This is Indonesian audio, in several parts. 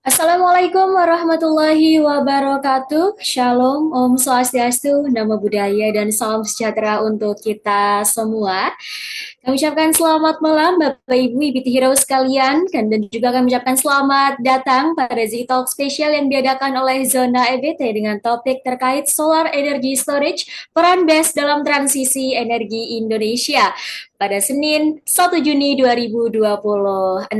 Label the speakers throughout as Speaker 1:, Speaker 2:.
Speaker 1: Assalamualaikum warahmatullahi wabarakatuh. Shalom, Om Swastiastu, Namo Buddhaya, dan salam sejahtera untuk kita semua. Kami ucapkan selamat malam Bapak Ibu IBT Hero sekalian, dan juga kami ucapkan selamat datang pada Z Talk spesial yang diadakan oleh Zona EBT dengan topik terkait Solar Energy Storage, peran BESS dalam transisi energi Indonesia pada Senin 1 Juni 2026.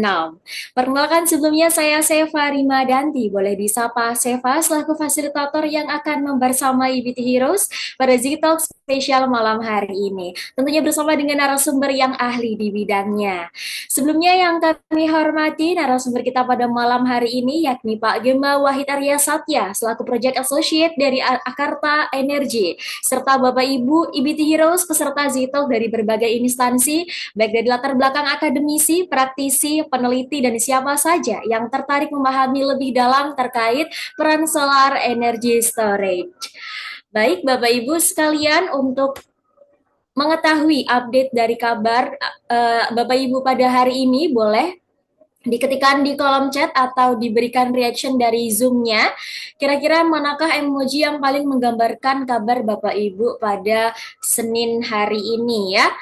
Speaker 1: Perkenalkan sebelumnya saya Seva Rimadanti, boleh disapa Seva selaku fasilitator yang akan membersamai BT Heroes pada Z-Talk spesial malam hari ini. Tentunya bersama dengan narasumber yang ahli di bidangnya. Sebelumnya yang kami hormati narasumber kita pada malam hari ini yakni Pak Gema Wahid Arya Satya selaku Project Associate dari Akarta Energy serta Bapak Ibu IBT Heroes peserta Z-Talk dari berbagai instansi baik dari latar belakang akademisi, praktisi, peneliti, dan siapa saja yang tertarik memahami lebih dalam terkait peran solar energy storage. Baik, Bapak Ibu sekalian, untuk mengetahui update dari kabar Bapak Ibu pada hari ini, boleh diketikkan di kolom chat atau diberikan reaction dari Zoom-nya. Kira-kira manakah emoji yang paling menggambarkan kabar Bapak Ibu pada Senin hari ini ya?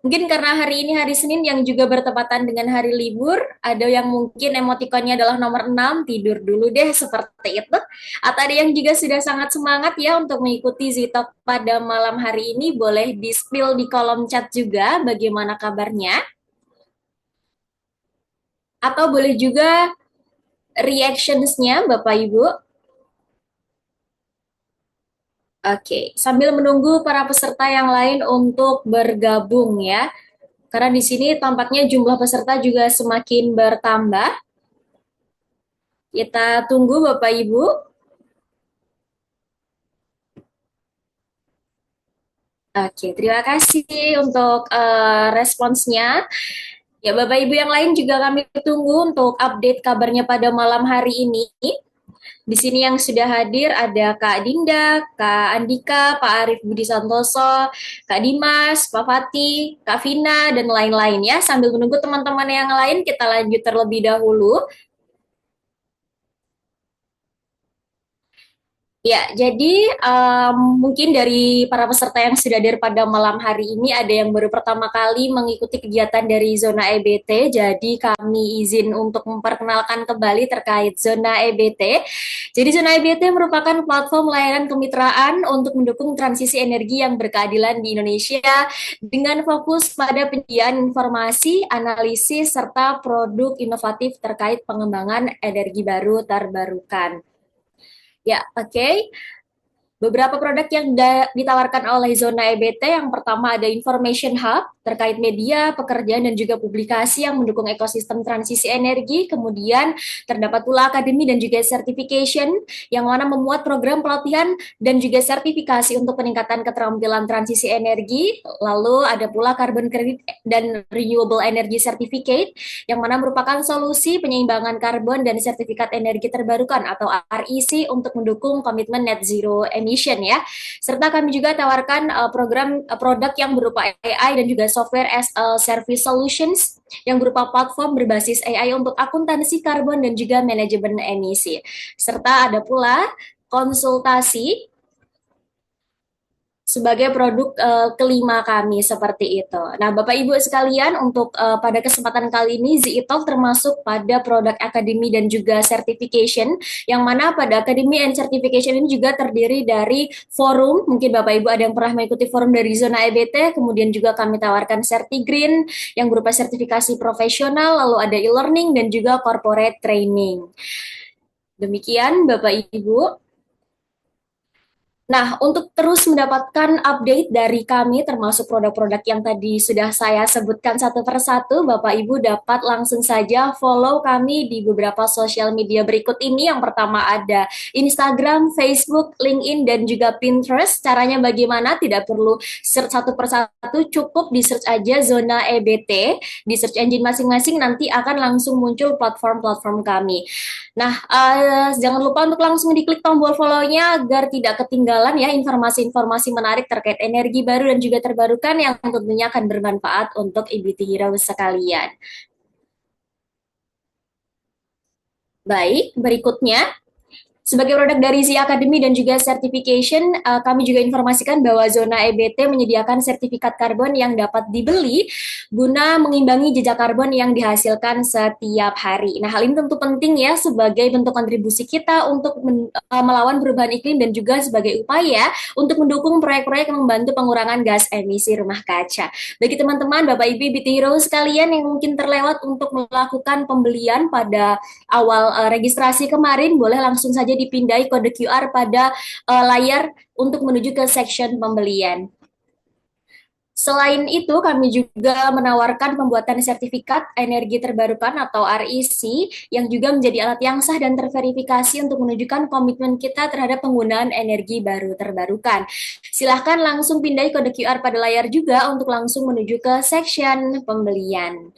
Speaker 1: Mungkin karena hari ini hari Senin yang juga bertepatan dengan hari libur, ada yang mungkin emotikonnya adalah nomor 6 tidur dulu deh, seperti itu. Atau ada yang juga sudah sangat semangat ya untuk mengikuti Zitalk pada malam hari ini, boleh di-spill di kolom chat juga bagaimana kabarnya. Atau boleh juga reactions-nya Bapak Ibu. Oke, sambil menunggu para peserta yang lain untuk bergabung ya. Karena di sini tampaknya jumlah peserta juga semakin bertambah. Kita tunggu Bapak Ibu. Oke, terima kasih untuk responsnya. Ya, Bapak Ibu yang lain juga kami tunggu untuk update kabarnya pada malam hari ini. Di sini yang sudah hadir ada Kak Dinda, Kak Andika, Pak Arief Budi Santoso, Kak Dimas, Pak Fatih, Kak Vina, dan lain-lain ya. Sambil menunggu teman-teman yang lain, kita lanjut terlebih dahulu. Ya, jadi mungkin dari para peserta yang sudah hadir pada malam hari ini ada yang baru pertama kali mengikuti kegiatan dari Zona EBT. Jadi kami izin untuk memperkenalkan kembali terkait Zona EBT. Jadi Zona EBT merupakan platform layanan kemitraan untuk mendukung transisi energi yang berkeadilan di Indonesia dengan fokus pada penyediaan informasi, analisis, serta produk inovatif terkait pengembangan energi baru terbarukan. Ya, oke. Okay. Beberapa produk yang ditawarkan oleh Zona EBT, yang pertama ada Information Hub terkait media, pekerjaan, dan juga publikasi yang mendukung ekosistem transisi energi. Kemudian terdapat pula Akademi dan juga Certification yang mana memuat program pelatihan dan juga sertifikasi untuk peningkatan keterampilan transisi energi. Lalu ada pula Carbon Credit dan Renewable Energy Certificate yang mana merupakan solusi penyeimbangan karbon dan sertifikat energi terbarukan atau REC untuk mendukung komitmen net zero emission ya. Serta kami juga tawarkan program produk yang berupa AI dan juga software as a service solutions yang berupa platform berbasis AI untuk akuntansi karbon dan juga manajemen emisi. Serta ada pula konsultasi sebagai produk kelima kami seperti itu. Nah, Bapak Ibu sekalian, untuk pada kesempatan kali ini ZITOK termasuk pada produk akademi dan juga certification, yang mana pada akademi and certification ini juga terdiri dari forum. Mungkin Bapak Ibu ada yang pernah mengikuti forum dari Zona EBT, kemudian juga kami tawarkan CertiGreen yang berupa sertifikasi profesional, lalu ada e-learning dan juga corporate training. Demikian Bapak Ibu. Nah, untuk terus mendapatkan update dari kami termasuk produk-produk yang tadi sudah saya sebutkan satu persatu, Bapak Ibu dapat langsung saja follow kami di beberapa sosial media berikut ini. Yang pertama ada Instagram, Facebook, LinkedIn, dan juga Pinterest. Caranya bagaimana? Tidak perlu search satu persatu, cukup di search aja Zona EBT, di search engine masing-masing nanti akan langsung muncul platform-platform kami. Nah, jangan lupa untuk langsung diklik tombol follow-nya agar tidak ketinggalan ya informasi-informasi menarik terkait energi baru dan juga terbarukan yang tentunya akan bermanfaat untuk IBT Hero sekalian. Baik, berikutnya sebagai produk dari Z Academy dan juga certification, kami juga informasikan bahwa zona EBT menyediakan sertifikat karbon yang dapat dibeli guna mengimbangi jejak karbon yang dihasilkan setiap hari. Nah, hal ini tentu penting ya sebagai bentuk kontribusi kita untuk melawan perubahan iklim dan juga sebagai upaya untuk mendukung proyek-proyek yang membantu pengurangan gas emisi rumah kaca. Bagi teman-teman, Bapak Ibu, BT Hero sekalian yang mungkin terlewat untuk melakukan pembelian pada awal registrasi kemarin, boleh langsung saja dipindai kode QR pada layar untuk menuju ke section pembelian. Selain itu, kami juga menawarkan pembuatan sertifikat energi terbarukan atau REC yang juga menjadi alat yang sah dan terverifikasi untuk menunjukkan komitmen kita terhadap penggunaan energi baru terbarukan. Silahkan langsung pindai kode QR pada layar juga untuk langsung menuju ke section pembelian.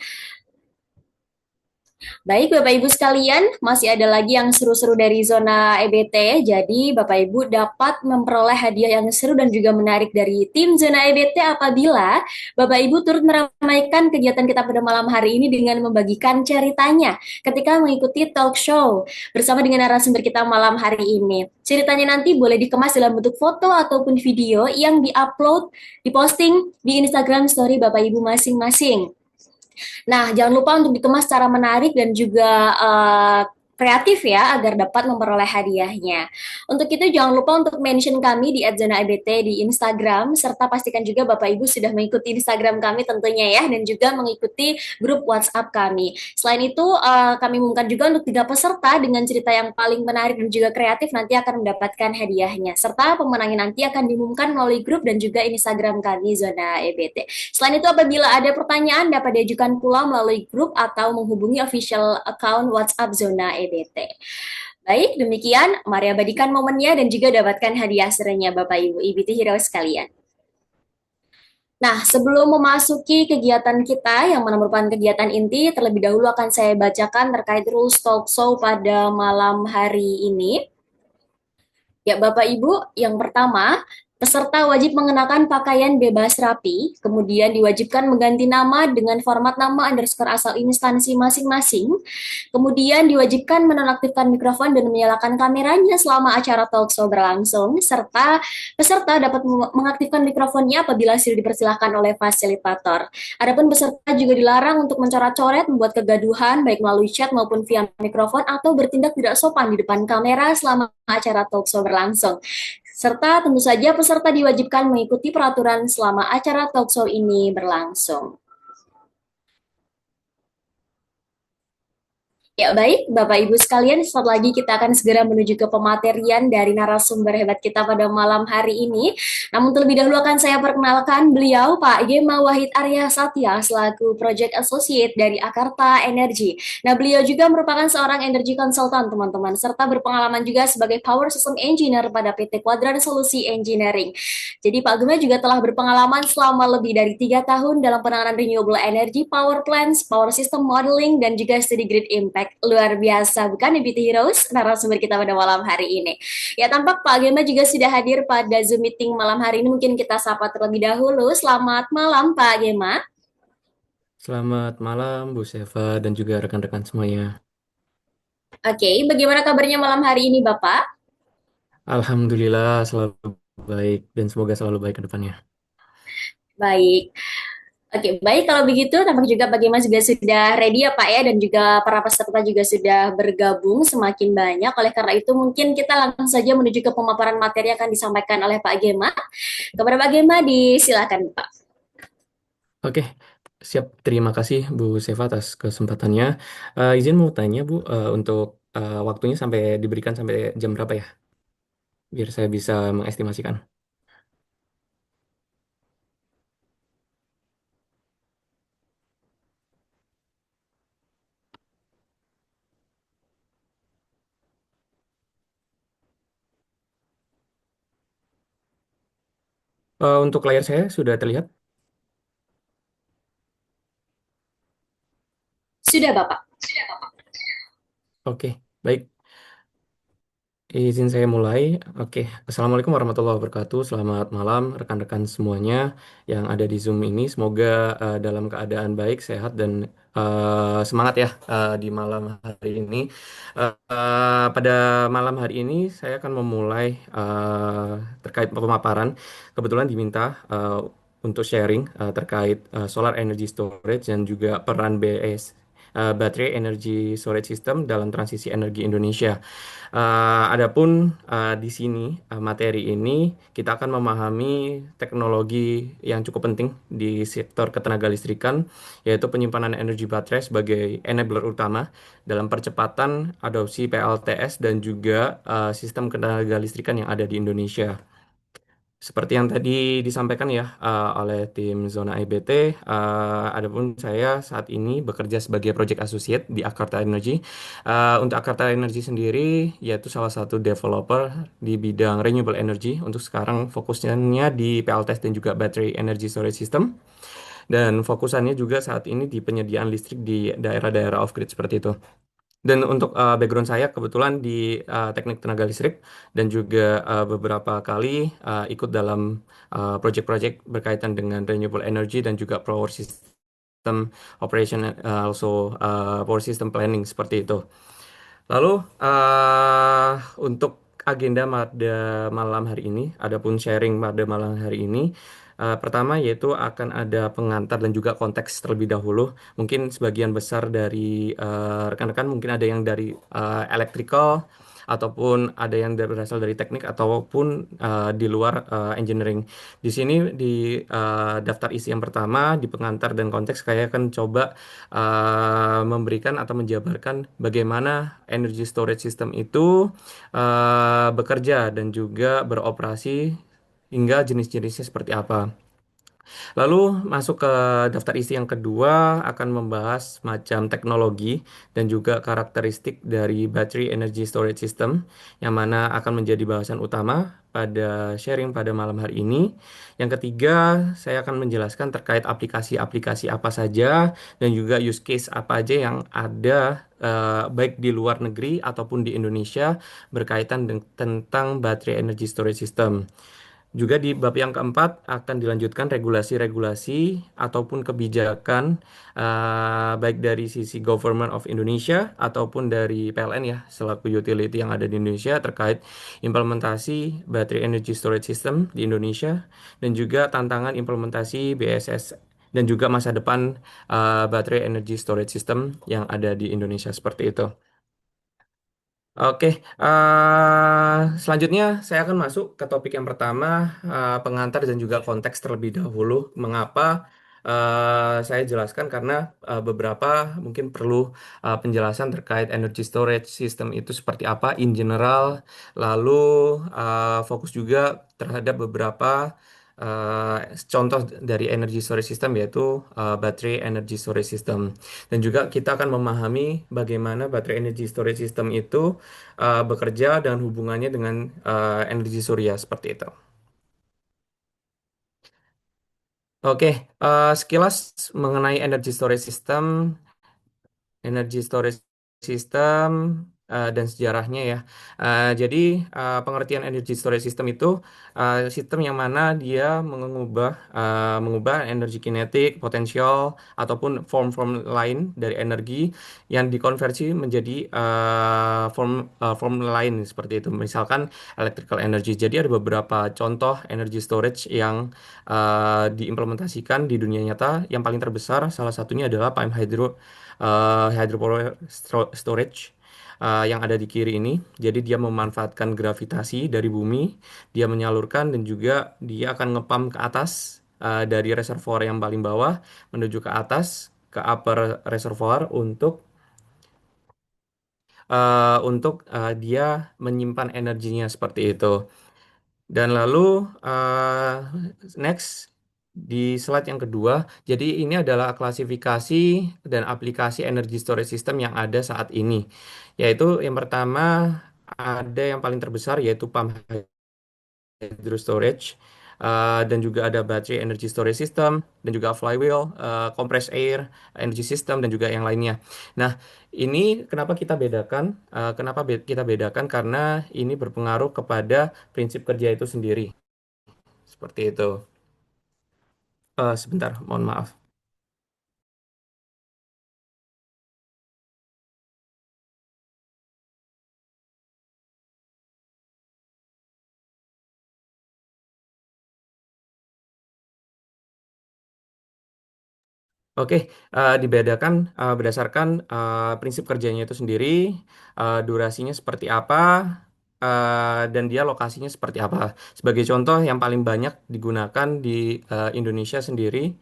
Speaker 1: Baik, Bapak Ibu sekalian, masih ada lagi yang seru-seru dari zona EBT. Jadi, Bapak Ibu dapat memperoleh hadiah yang seru dan juga menarik dari tim zona EBT apabila Bapak Ibu turut meramaikan kegiatan kita pada malam hari ini dengan membagikan ceritanya ketika mengikuti talk show bersama dengan narasumber kita malam hari ini. Ceritanya nanti boleh dikemas dalam bentuk foto ataupun video yang diupload, diposting di Instagram story Bapak Ibu masing-masing. Nah, jangan lupa untuk dikemas secara menarik dan juga kreatif ya agar dapat memperoleh hadiahnya. Untuk itu jangan lupa untuk mention kami di @zona_ebt di Instagram serta pastikan juga Bapak Ibu sudah mengikuti Instagram kami tentunya ya dan juga mengikuti grup WhatsApp kami. Selain itu kami umumkan juga untuk 3 peserta dengan cerita yang paling menarik dan juga kreatif nanti akan mendapatkan hadiahnya. Serta pemenangnya nanti akan diumumkan melalui grup dan juga Instagram kami Zona EBT. Selain itu, apabila ada pertanyaan dapat diajukan pula melalui grup atau menghubungi official account WhatsApp Zona EBT. Baik, demikian. Mari abadikan momennya dan juga dapatkan hadiah serunya Bapak Ibu IBT Hero sekalian. Nah, sebelum memasuki kegiatan kita yang merupakan kegiatan inti, terlebih dahulu akan saya bacakan terkait rules talk show pada malam hari ini. Ya, Bapak Ibu, yang pertama, peserta wajib mengenakan pakaian bebas rapi, kemudian diwajibkan mengganti nama dengan format nama underscore asal instansi masing-masing, kemudian diwajibkan menonaktifkan mikrofon dan menyalakan kameranya selama acara talk show berlangsung, serta peserta dapat mengaktifkan mikrofonnya apabila sudah dipersilahkan oleh fasilitator. Adapun peserta juga dilarang untuk mencoret-coret, membuat kegaduhan, baik melalui chat maupun via mikrofon, atau bertindak tidak sopan di depan kamera selama acara talk show berlangsung. Serta tentu saja peserta diwajibkan mengikuti peraturan selama acara talk show ini berlangsung. Ya baik, Bapak Ibu sekalian, sesaat lagi kita akan segera menuju ke pematerian dari narasumber hebat kita pada malam hari ini. Namun terlebih dahulu akan saya perkenalkan beliau, Pak Gema Wahid Arya Satya, selaku Project Associate dari Akarta Energy. Nah, beliau juga merupakan seorang energy consultant, teman-teman, serta berpengalaman juga sebagai Power System Engineer pada PT Quadrant Solusi Engineering. Jadi Pak Gema juga telah berpengalaman selama lebih dari 3 tahun dalam penanganan renewable energy, power plants, power system modeling, dan juga studi grid impact. Luar biasa, bukan BT Heroes, narasumber kita pada malam hari ini. Ya, tampak Pak Gema juga sudah hadir pada Zoom meeting malam hari ini. Mungkin kita sapa terlebih dahulu. Selamat malam Pak Gema.
Speaker 2: Selamat malam Bu Seva dan juga rekan-rekan semuanya.
Speaker 1: Oke, bagaimana kabarnya malam hari ini Bapak?
Speaker 2: Alhamdulillah selalu baik dan semoga selalu baik ke depannya.
Speaker 1: Baik. Oke, baik kalau begitu tampak juga bagaimana juga sudah ready ya Pak ya dan juga para peserta juga sudah bergabung semakin banyak. Oleh karena itu mungkin kita langsung saja menuju ke pemaparan materi yang akan disampaikan oleh Pak Gema. Kepada Pak Gema disilakan Pak.
Speaker 2: Oke, siap. Terima kasih Bu Seva atas kesempatannya. Izin mau tanya Bu, untuk waktunya sampai diberikan sampai jam berapa ya? Biar saya bisa mengestimasikan. Untuk layar saya sudah terlihat?
Speaker 1: Sudah Bapak.
Speaker 2: Oke, baik. Izin saya mulai. Oke, Assalamualaikum warahmatullahi wabarakatuh. Selamat malam rekan-rekan semuanya yang ada di Zoom ini. Semoga dalam keadaan baik, sehat, dan semangat ya di malam hari ini. Pada malam hari ini saya akan memulai terkait pemaparan. Kebetulan diminta untuk sharing terkait solar energy storage dan juga peran Battery Energy Storage System dalam transisi energi Indonesia. Adapun di sini materi ini kita akan memahami teknologi yang cukup penting di sektor ketenaga listrikan, yaitu penyimpanan energi baterai sebagai enabler utama dalam percepatan adopsi PLTS dan juga sistem ketenaga listrikan yang ada di Indonesia. Seperti yang tadi disampaikan ya oleh tim Zona IBT, adapun saya saat ini bekerja sebagai Project Associate di Akarta Energy. Untuk Akarta Energy sendiri, yaitu salah satu developer di bidang renewable energy. Untuk sekarang fokusnya di PLTS dan juga Battery Energy Storage System. Dan fokusannya juga saat ini di penyediaan listrik di daerah-daerah off-grid seperti itu. Dan untuk background saya kebetulan di teknik tenaga listrik dan juga beberapa kali ikut dalam project-project berkaitan dengan renewable energy dan juga power system operation, also power system planning seperti itu. Lalu untuk agenda pada malam hari ini, adapun sharing pada malam hari ini, pertama yaitu akan ada pengantar dan juga konteks terlebih dahulu. Mungkin sebagian besar dari rekan-rekan mungkin ada yang dari electrical ataupun ada yang berasal dari teknik ataupun di luar engineering. Di sini di daftar isi yang pertama di pengantar dan konteks saya akan coba memberikan atau menjabarkan bagaimana energy storage system itu bekerja dan juga beroperasi hingga jenis-jenisnya seperti apa. Lalu masuk ke daftar isi yang kedua akan membahas macam teknologi dan juga karakteristik dari battery energy storage system yang mana akan menjadi bahasan utama pada sharing pada malam hari ini. Yang ketiga, saya akan menjelaskan terkait aplikasi-aplikasi apa saja dan juga use case apa aja yang ada baik di luar negeri ataupun di Indonesia berkaitan tentang battery energy storage system. Juga di bab yang keempat akan dilanjutkan regulasi-regulasi ataupun kebijakan baik dari sisi Government of Indonesia ataupun dari PLN ya selaku utility yang ada di Indonesia terkait implementasi Battery Energy Storage System di Indonesia dan juga tantangan implementasi BSS dan juga masa depan Battery Energy Storage System yang ada di Indonesia seperti itu. Oke, selanjutnya saya akan masuk ke topik yang pertama, pengantar dan juga konteks terlebih dahulu. Mengapa saya jelaskan karena beberapa mungkin perlu penjelasan terkait energy storage system itu seperti apa in general, lalu fokus juga terhadap beberapa contoh dari energy storage system yaitu battery energy storage system. Dan juga kita akan memahami bagaimana baterai energy storage system itu bekerja dan hubungannya dengan energi surya seperti itu. Oke, sekilas mengenai energy storage system. Energy storage system dan sejarahnya ya. Jadi pengertian energy storage system itu sistem yang mana dia mengubah energi kinetik, potensial ataupun form-form lain dari energi yang dikonversi menjadi form lain seperti itu. Misalkan electrical energy. Jadi ada beberapa contoh energy storage yang diimplementasikan di dunia nyata. Yang paling terbesar salah satunya adalah pumped hydropower storage yang ada di kiri ini. Jadi dia memanfaatkan gravitasi dari bumi, dia menyalurkan dan juga dia akan ngepam ke atas dari reservoir yang paling bawah menuju ke atas ke upper reservoir untuk dia menyimpan energinya seperti itu. Dan lalu uh, next di slide yang kedua, jadi ini adalah klasifikasi dan aplikasi energy storage system yang ada saat ini. Yaitu yang pertama ada yang paling terbesar yaitu pump hydro storage. dan juga ada battery energy storage system, dan juga flywheel, compressed air, energy system, dan juga yang lainnya. Nah, ini kenapa kita bedakan? Kita bedakan karena ini berpengaruh kepada prinsip kerja itu sendiri. Seperti itu. Sebentar, mohon maaf. Oke, dibedakan berdasarkan prinsip kerjanya itu sendiri, durasinya seperti apa, dan dia lokasinya seperti apa. Sebagai contoh, yang paling banyak digunakan di Indonesia sendiri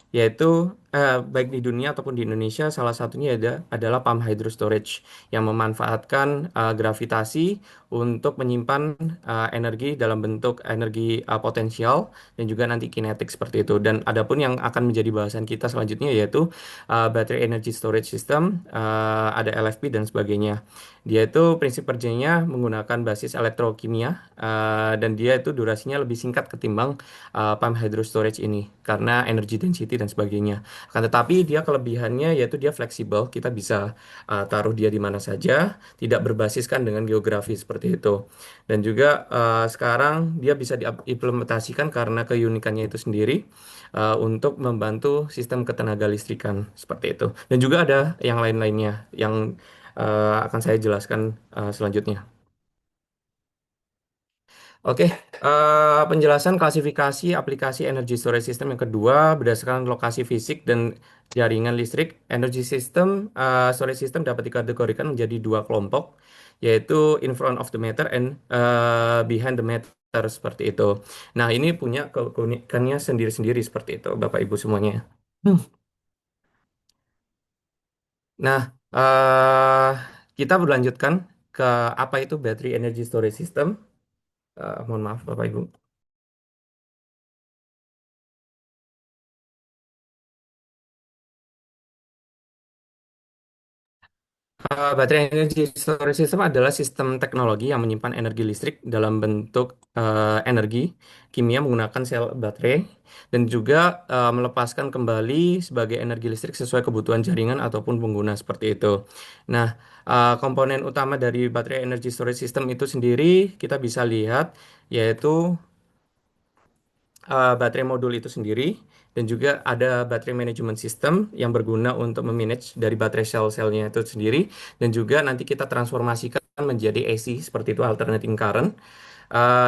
Speaker 2: yaitu baik di dunia ataupun di Indonesia salah satunya adalah pump hydro storage yang memanfaatkan gravitasi untuk menyimpan energi dalam bentuk energi potensial dan juga nanti kinetik seperti itu. Dan adapun yang akan menjadi bahasan kita selanjutnya yaitu battery energy storage system, ada LFP dan sebagainya. Dia itu prinsip kerjanya menggunakan basis elektrokimia, dan dia itu durasinya lebih singkat ketimbang pump hydro storage ini karena energy density dan sebagainya. Akan tetapi dia kelebihannya yaitu dia fleksibel, kita bisa taruh dia di mana saja, tidak berbasiskan dengan geografi seperti itu. Dan juga sekarang dia bisa diimplementasikan karena keunikannya itu sendiri untuk membantu sistem ketenaga listrikan seperti itu. Dan juga ada yang lain-lainnya yang akan saya jelaskan selanjutnya. Oke, penjelasan klasifikasi aplikasi energy storage system yang kedua berdasarkan lokasi fisik dan jaringan listrik. Energy system, storage system dapat dikategorikan menjadi dua kelompok, yaitu in front of the meter and behind the meter seperti itu. Nah, ini punya keunikannya sendiri-sendiri seperti itu, Bapak Ibu semuanya. Hmm. Nah, kita berlanjutkan ke apa itu battery energy storage system. Mohon maaf, Bapak Ibu. Baterai energy storage system adalah sistem teknologi yang menyimpan energi listrik dalam bentuk energi kimia menggunakan sel baterai dan juga melepaskan kembali sebagai energi listrik sesuai kebutuhan jaringan ataupun pengguna seperti itu. Nah, komponen utama dari baterai energy storage system itu sendiri kita bisa lihat yaitu baterai modul itu sendiri dan juga ada baterai management system yang berguna untuk memanage dari baterai sel-selnya itu sendiri dan juga nanti kita transformasikan menjadi AC seperti itu alternating current,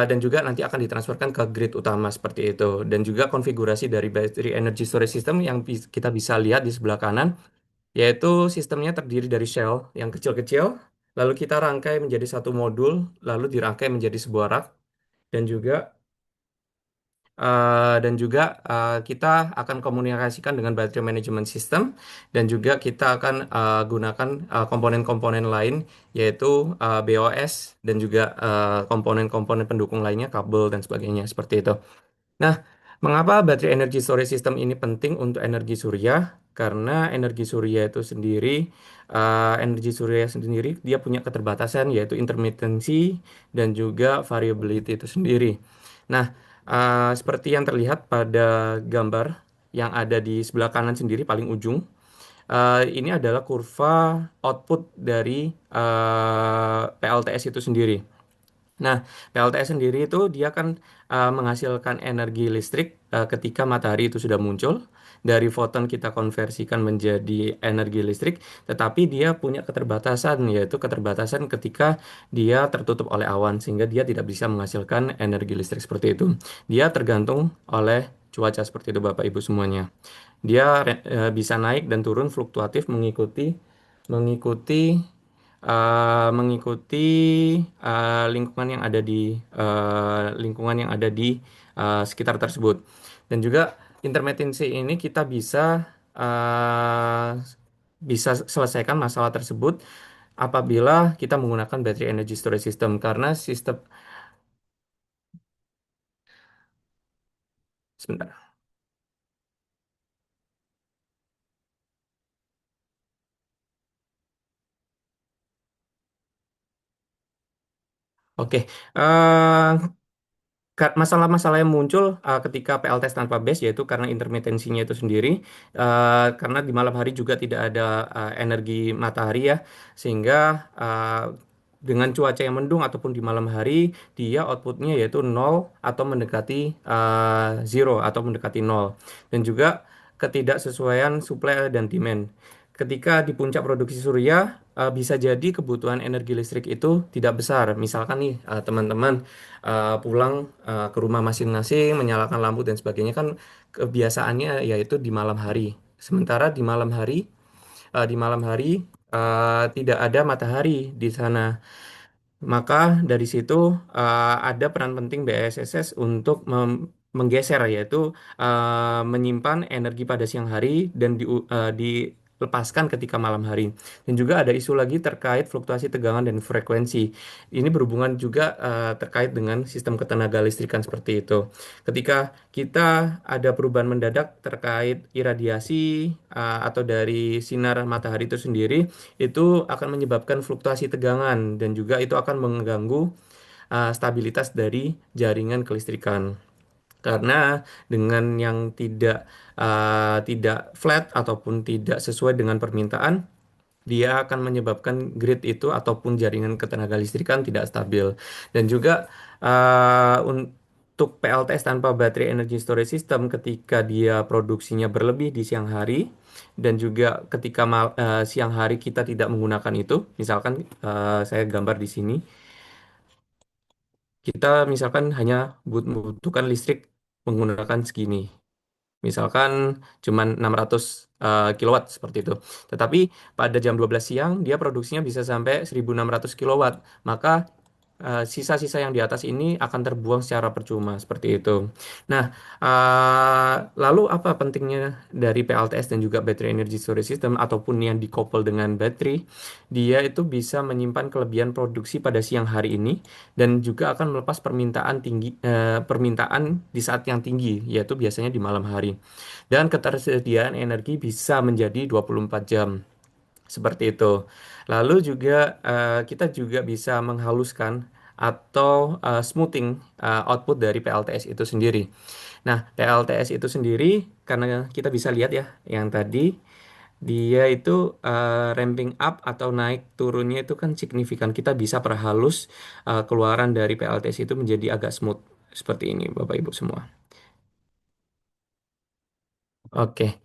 Speaker 2: dan juga nanti akan ditransferkan ke grid utama seperti itu dan juga konfigurasi dari battery energy storage system yang kita bisa lihat di sebelah kanan yaitu sistemnya terdiri dari shell yang kecil-kecil lalu kita rangkai menjadi satu modul lalu dirangkai menjadi sebuah rak dan juga kita akan komunikasikan dengan battery management system dan juga kita akan gunakan komponen-komponen lain yaitu BOS dan juga komponen-komponen pendukung lainnya, kabel dan sebagainya seperti itu. Nah, mengapa battery energy storage system ini penting untuk energi surya? Karena energi surya sendiri dia punya keterbatasan yaitu intermittency dan juga variability itu sendiri. Nah, seperti yang terlihat pada gambar yang ada di sebelah kanan sendiri paling ujung, ini adalah kurva output dari PLTS itu sendiri. Nah, PLTS sendiri itu dia kan menghasilkan energi listrik ketika matahari itu sudah muncul. Dari foton kita konversikan menjadi energi listrik, tetapi dia punya keterbatasan, yaitu keterbatasan ketika dia tertutup oleh awan, sehingga dia tidak bisa menghasilkan energi listrik seperti itu. Dia tergantung oleh cuaca seperti itu, Bapak Ibu semuanya. Dia bisa naik dan turun fluktuatif mengikuti mengikuti lingkungan yang ada di sekitar tersebut. Dan juga intermittency ini kita uh, bisa selesaikan masalah tersebut apabila kita menggunakan battery energy storage system karena sistem sebentar. Oke. Masalah-masalah yang muncul ketika PLTS tanpa base yaitu karena intermitensinya itu sendiri, karena di malam hari juga tidak ada energi matahari ya, sehingga dengan cuaca yang mendung ataupun di malam hari dia outputnya yaitu nol atau mendekati zero atau mendekati nol, dan juga ketidaksesuaian supply dan demand. Ketika di puncak produksi surya, bisa jadi kebutuhan energi listrik itu tidak besar. Misalkan nih, teman-teman pulang ke rumah masing-masing, menyalakan lampu dan sebagainya kan kebiasaannya yaitu di malam hari. Sementara di malam hari tidak ada matahari di sana. Maka dari situ ada peran penting BSSS untuk menggeser, yaitu menyimpan energi pada siang hari dan dilepaskan ketika malam hari. Dan juga ada isu lagi terkait fluktuasi tegangan dan frekuensi. Ini berhubungan juga terkait dengan sistem ketenaga listrikan seperti itu. Ketika kita ada perubahan mendadak terkait iradiasi atau dari sinar matahari itu sendiri, itu akan menyebabkan fluktuasi tegangan dan juga itu akan mengganggu stabilitas dari jaringan kelistrikan. Karena dengan yang tidak flat ataupun tidak sesuai dengan permintaan, dia akan menyebabkan grid itu ataupun jaringan ketenaga listrikan tidak stabil. Dan juga untuk PLTS tanpa Battery Energy Storage System, ketika dia produksinya berlebih di siang hari dan juga ketika siang hari kita tidak menggunakan itu, misalkan saya gambar di sini, kita misalkan hanya membutuhkan listrik menggunakan segini. Misalkan cuman 600 kilowatt seperti itu. Tetapi pada jam 12 siang dia produksinya bisa sampai 1600 kilowatt. Maka sisa-sisa yang di atas ini akan terbuang secara percuma seperti itu. Nah, lalu apa pentingnya dari PLTS dan juga Battery Energy Storage System ataupun yang dikoppel dengan baterai? Dia itu bisa menyimpan kelebihan produksi pada siang hari ini dan juga akan melepas permintaan di saat yang tinggi, yaitu biasanya di malam hari. Dan ketersediaan energi bisa menjadi 24 jam. Seperti itu. Lalu juga kita juga bisa menghaluskan atau smoothing output dari PLTS itu sendiri. Nah, PLTS itu sendiri karena kita bisa lihat ya yang tadi dia itu ramping up atau naik turunnya itu kan signifikan. Kita bisa perhalus keluaran dari PLTS itu menjadi agak smooth seperti ini, Bapak Ibu semua. Oke.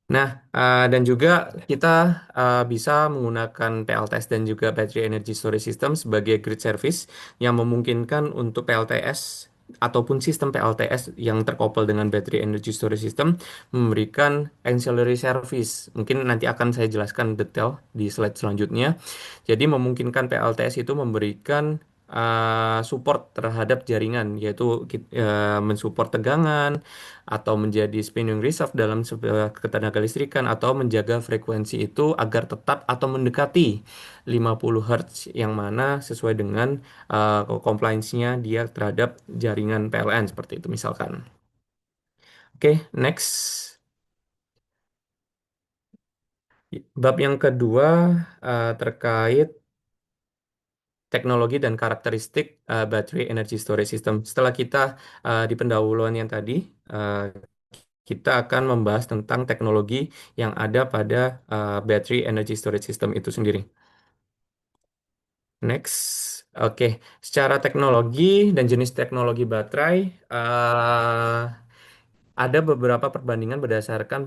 Speaker 2: Nah, dan juga kita bisa menggunakan PLTS dan juga Battery Energy Storage System sebagai grid service yang memungkinkan untuk PLTS ataupun sistem PLTS yang terkoppel dengan Battery Energy Storage System memberikan ancillary service. Mungkin nanti akan saya jelaskan detail di slide selanjutnya. Jadi memungkinkan PLTS itu memberikan support terhadap jaringan, yaitu mensupport tegangan, atau menjadi spinning reserve dalam sebuah ketenaga listrikan atau menjaga frekuensi itu agar tetap atau mendekati 50 Hz yang mana sesuai dengan compliance-nya dia terhadap jaringan PLN seperti itu misalkan. Oke, next. Bab yang kedua terkait teknologi dan karakteristik battery energy storage system. Setelah kita di pendahuluan yang tadi, uh, kita akan membahas tentang teknologi yang ada pada battery energy storage system itu sendiri. Next, oke. Secara teknologi dan jenis teknologi baterai, ada beberapa perbandingan berdasarkan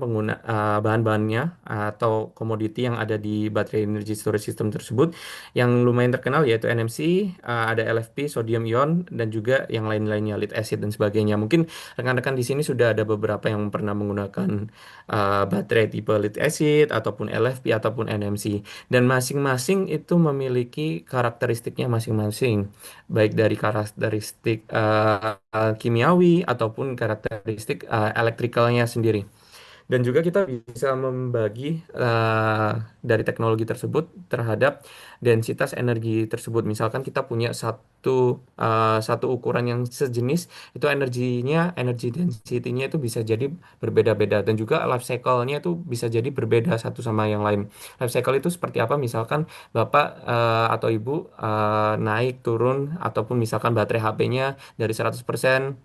Speaker 2: bahan-bahannya atau komoditi yang ada di baterai energy storage system tersebut. Yang lumayan terkenal yaitu NMC, ada LFP, sodium ion, dan juga yang lain-lainnya, lead acid dan sebagainya. Mungkin rekan-rekan di sini sudah ada beberapa yang pernah menggunakan baterai tipe lead acid ataupun LFP ataupun NMC. Dan masing-masing itu memiliki karakteristiknya masing-masing, baik dari karakteristik kimiawi ataupun karakteristik elektrikalnya sendiri. Dan juga kita bisa membagi dari teknologi tersebut terhadap densitas energi tersebut. Misalkan kita punya satu ukuran yang sejenis, itu energi density-nya itu bisa jadi berbeda-beda. Dan juga life cycle-nya itu bisa jadi berbeda satu sama yang lain. Life cycle itu seperti apa? Misalkan Bapak atau Ibu naik turun ataupun misalkan baterai HP-nya dari 100%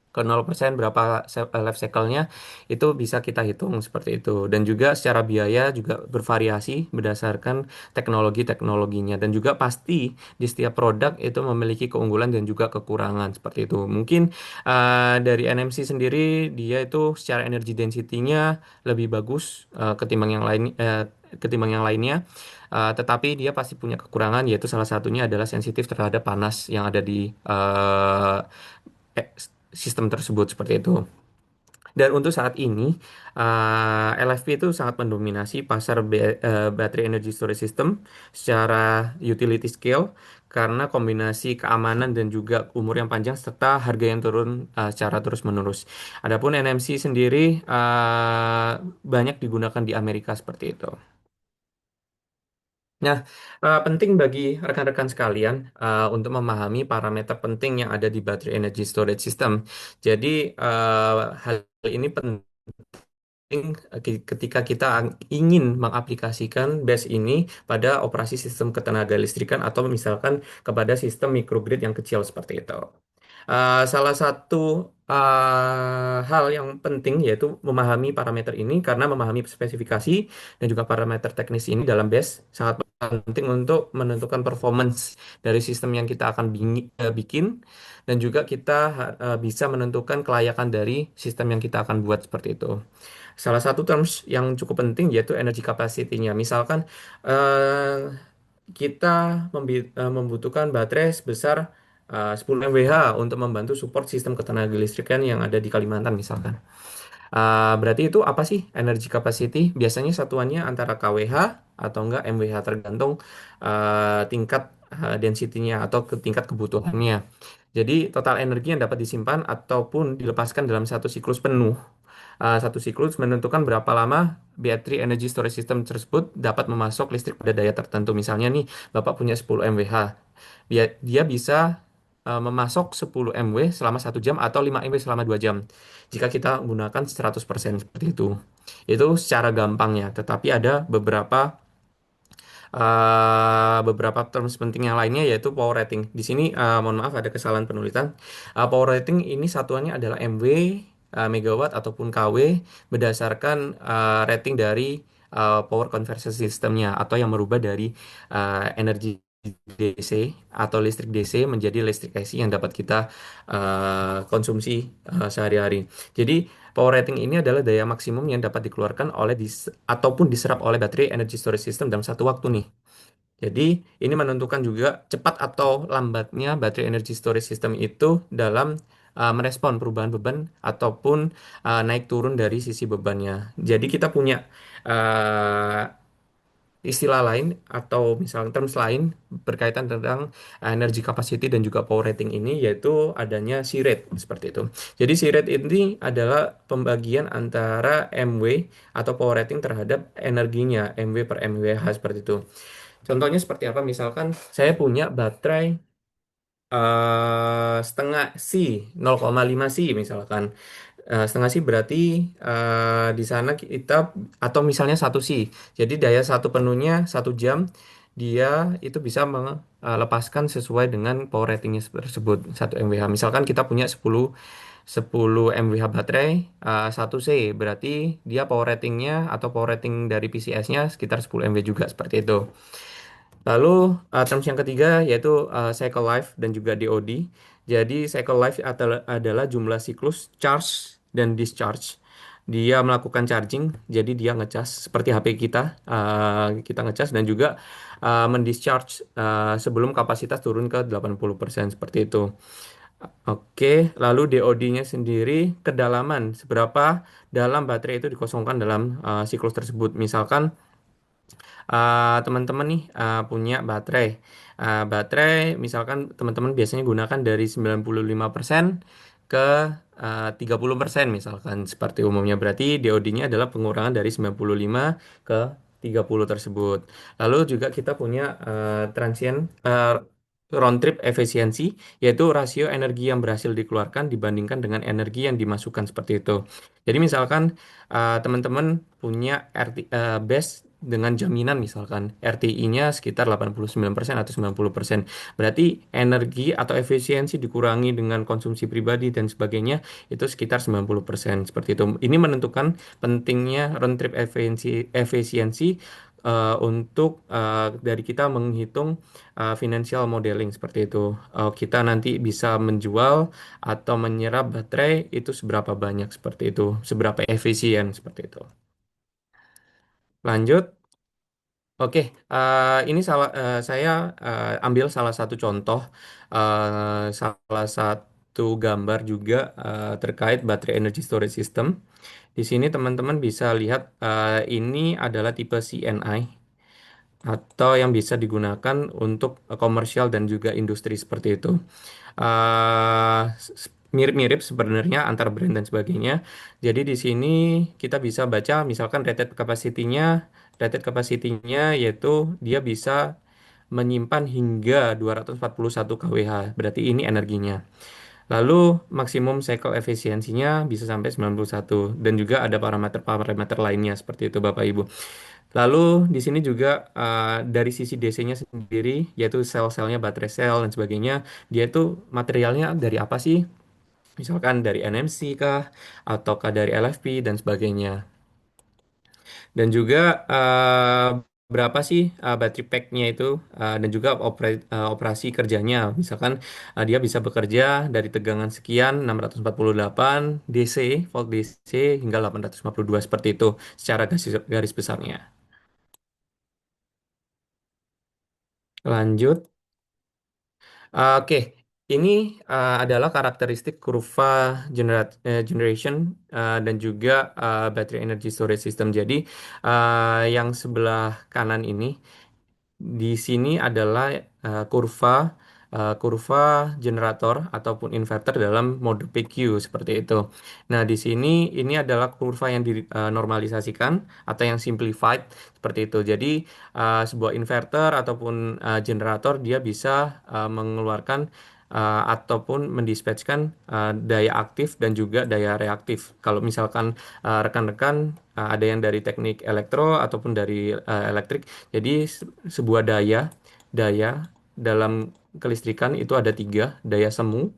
Speaker 2: ke 0% berapa life cycle-nya itu bisa kita hitung seperti itu. Dan juga secara biaya juga bervariasi berdasarkan teknologinya. Dan juga pasti di setiap produk itu memiliki keunggulan dan juga kekurangan seperti itu. Mungkin dari NMC sendiri dia itu secara energy density-nya lebih bagus ketimbang yang lainnya. Tetapi dia pasti punya kekurangan, yaitu salah satunya adalah sensitif terhadap panas yang ada di eh, sistem tersebut seperti itu. Dan untuk saat ini, LFP itu sangat mendominasi pasar baterai energy storage system secara utility scale karena kombinasi keamanan dan juga umur yang panjang serta harga yang turun secara terus-menerus. Adapun NMC sendiri banyak digunakan di Amerika seperti itu. Nah, penting bagi rekan-rekan sekalian untuk memahami parameter penting yang ada di baterai energy storage system. Jadi, hal ini penting ketika kita ingin mengaplikasikan BESS ini pada operasi sistem ketenaga listrikan atau misalkan kepada sistem microgrid yang kecil seperti itu. Salah satu hal yang penting yaitu memahami parameter ini karena memahami spesifikasi dan juga parameter teknis ini dalam BESS sangat penting untuk menentukan performance dari sistem yang kita akan bikin dan juga kita bisa menentukan kelayakan dari sistem yang kita akan buat seperti itu. Salah satu terms yang cukup penting yaitu energy capacity-nya. Misalkan eh, kita membutuhkan baterai sebesar 10 mWh untuk membantu support sistem ketenaga listrikan yang ada di Kalimantan misalkan. Berarti itu apa sih energy capacity? Biasanya satuannya antara kWh atau enggak mWh tergantung tingkat density-nya atau ke tingkat kebutuhannya. Jadi total energi yang dapat disimpan ataupun dilepaskan dalam satu siklus penuh. Satu siklus menentukan berapa lama battery energy storage system tersebut dapat memasok listrik pada daya tertentu. Misalnya nih, Bapak punya 10 mWh. Dia bisa memasok 10 mW selama 1 jam atau 5 mW selama 2 jam. Jika kita gunakan 100% seperti itu. Itu secara gampangnya. Tetapi ada beberapa terms penting yang lainnya yaitu power rating. Di sini mohon maaf ada kesalahan penulisan. Power rating ini satuannya adalah MW, megawatt ataupun KW berdasarkan rating dari power conversion systemnya atau yang merubah dari energi DC atau listrik DC menjadi listrik AC yang dapat kita konsumsi sehari-hari. Jadi power rating ini adalah daya maksimum yang dapat dikeluarkan ataupun diserap oleh baterai energy storage system dalam satu waktu nih. Jadi, ini menentukan juga cepat atau lambatnya baterai energy storage system itu dalam merespon perubahan beban ataupun naik turun dari sisi bebannya. Jadi, kita punya uh, istilah lain atau misalnya terms lain berkaitan tentang energy capacity dan juga power rating ini yaitu adanya C-rate seperti itu. Jadi C-rate ini adalah pembagian antara MW atau power rating terhadap energinya MW per mWh seperti itu. Contohnya seperti apa? Misalkan saya punya baterai setengah C, 0,5 C misalkan. Setengah C berarti di sana kita atau misalnya 1 C. Jadi daya satu penuhnya 1 jam dia itu bisa melepaskan sesuai dengan power ratingnya tersebut 1 mWh. Misalkan kita punya 10 mWh baterai 1 C berarti dia power ratingnya atau power rating dari PCS-nya sekitar 10 mW juga seperti itu. Lalu terms yang ketiga yaitu cycle life dan juga DOD. Jadi cycle life adalah jumlah siklus charge dan discharge. Dia melakukan charging, jadi dia ngecas seperti HP kita, kita ngecas dan juga mendischarge sebelum kapasitas turun ke 80% seperti itu. Oke, lalu DOD-nya sendiri kedalaman seberapa dalam baterai itu dikosongkan dalam siklus tersebut. Misalkan teman-teman nih punya baterai. Baterai misalkan teman-teman biasanya gunakan dari 95% ke 30% misalkan seperti umumnya. Berarti DOD-nya adalah pengurangan dari 95 ke 30 tersebut. Lalu juga kita punya transient round trip efisiensi, yaitu rasio energi yang berhasil dikeluarkan dibandingkan dengan energi yang dimasukkan seperti itu. Jadi misalkan teman-teman punya base dengan jaminan misalkan RTI-nya sekitar 89% atau 90%. Berarti energi atau efisiensi dikurangi dengan konsumsi pribadi dan sebagainya itu sekitar 90% seperti itu. Ini menentukan pentingnya round trip efisiensi untuk dari kita menghitung financial modeling seperti itu. Kita nanti bisa menjual atau menyerap baterai itu seberapa banyak seperti itu, seberapa efisien seperti itu. Lanjut. Oke, ini saya ambil salah satu contoh, salah satu gambar juga terkait baterai energy storage system. Di sini teman-teman bisa lihat ini adalah tipe CNI atau yang bisa digunakan untuk komersial dan juga industri seperti itu. Mirip-mirip sebenarnya antar brand dan sebagainya. Jadi di sini kita bisa baca misalkan rated capacity-nya yaitu dia bisa menyimpan hingga 241 kWh. Berarti ini energinya. Lalu maksimum cycle efisiensinya bisa sampai 91 dan juga ada parameter-parameter lainnya seperti itu Bapak Ibu. Lalu di sini juga dari sisi DC-nya sendiri yaitu sel-selnya baterai sel dan sebagainya, dia itu materialnya dari apa sih? Misalkan dari NMC kah ataukah dari LFP dan sebagainya. Dan juga berapa sih battery pack-nya itu dan juga operasi kerjanya. Misalkan dia bisa bekerja dari tegangan sekian 648 DC, volt DC hingga 852 seperti itu secara garis besarnya. Lanjut. Oke, ini adalah karakteristik kurva generation dan juga battery energy storage system. Jadi yang sebelah kanan ini di sini adalah kurva generator ataupun inverter dalam mode PQ seperti itu. Nah, di sini ini adalah kurva yang dinormalisasikan atau yang simplified seperti itu. Jadi, sebuah inverter ataupun generator dia bisa mengeluarkan ataupun mendispatchkan daya aktif dan juga daya reaktif. Kalau misalkan rekan-rekan ada yang dari teknik elektro ataupun dari elektrik, jadi sebuah daya dalam kelistrikan itu ada tiga, daya semu,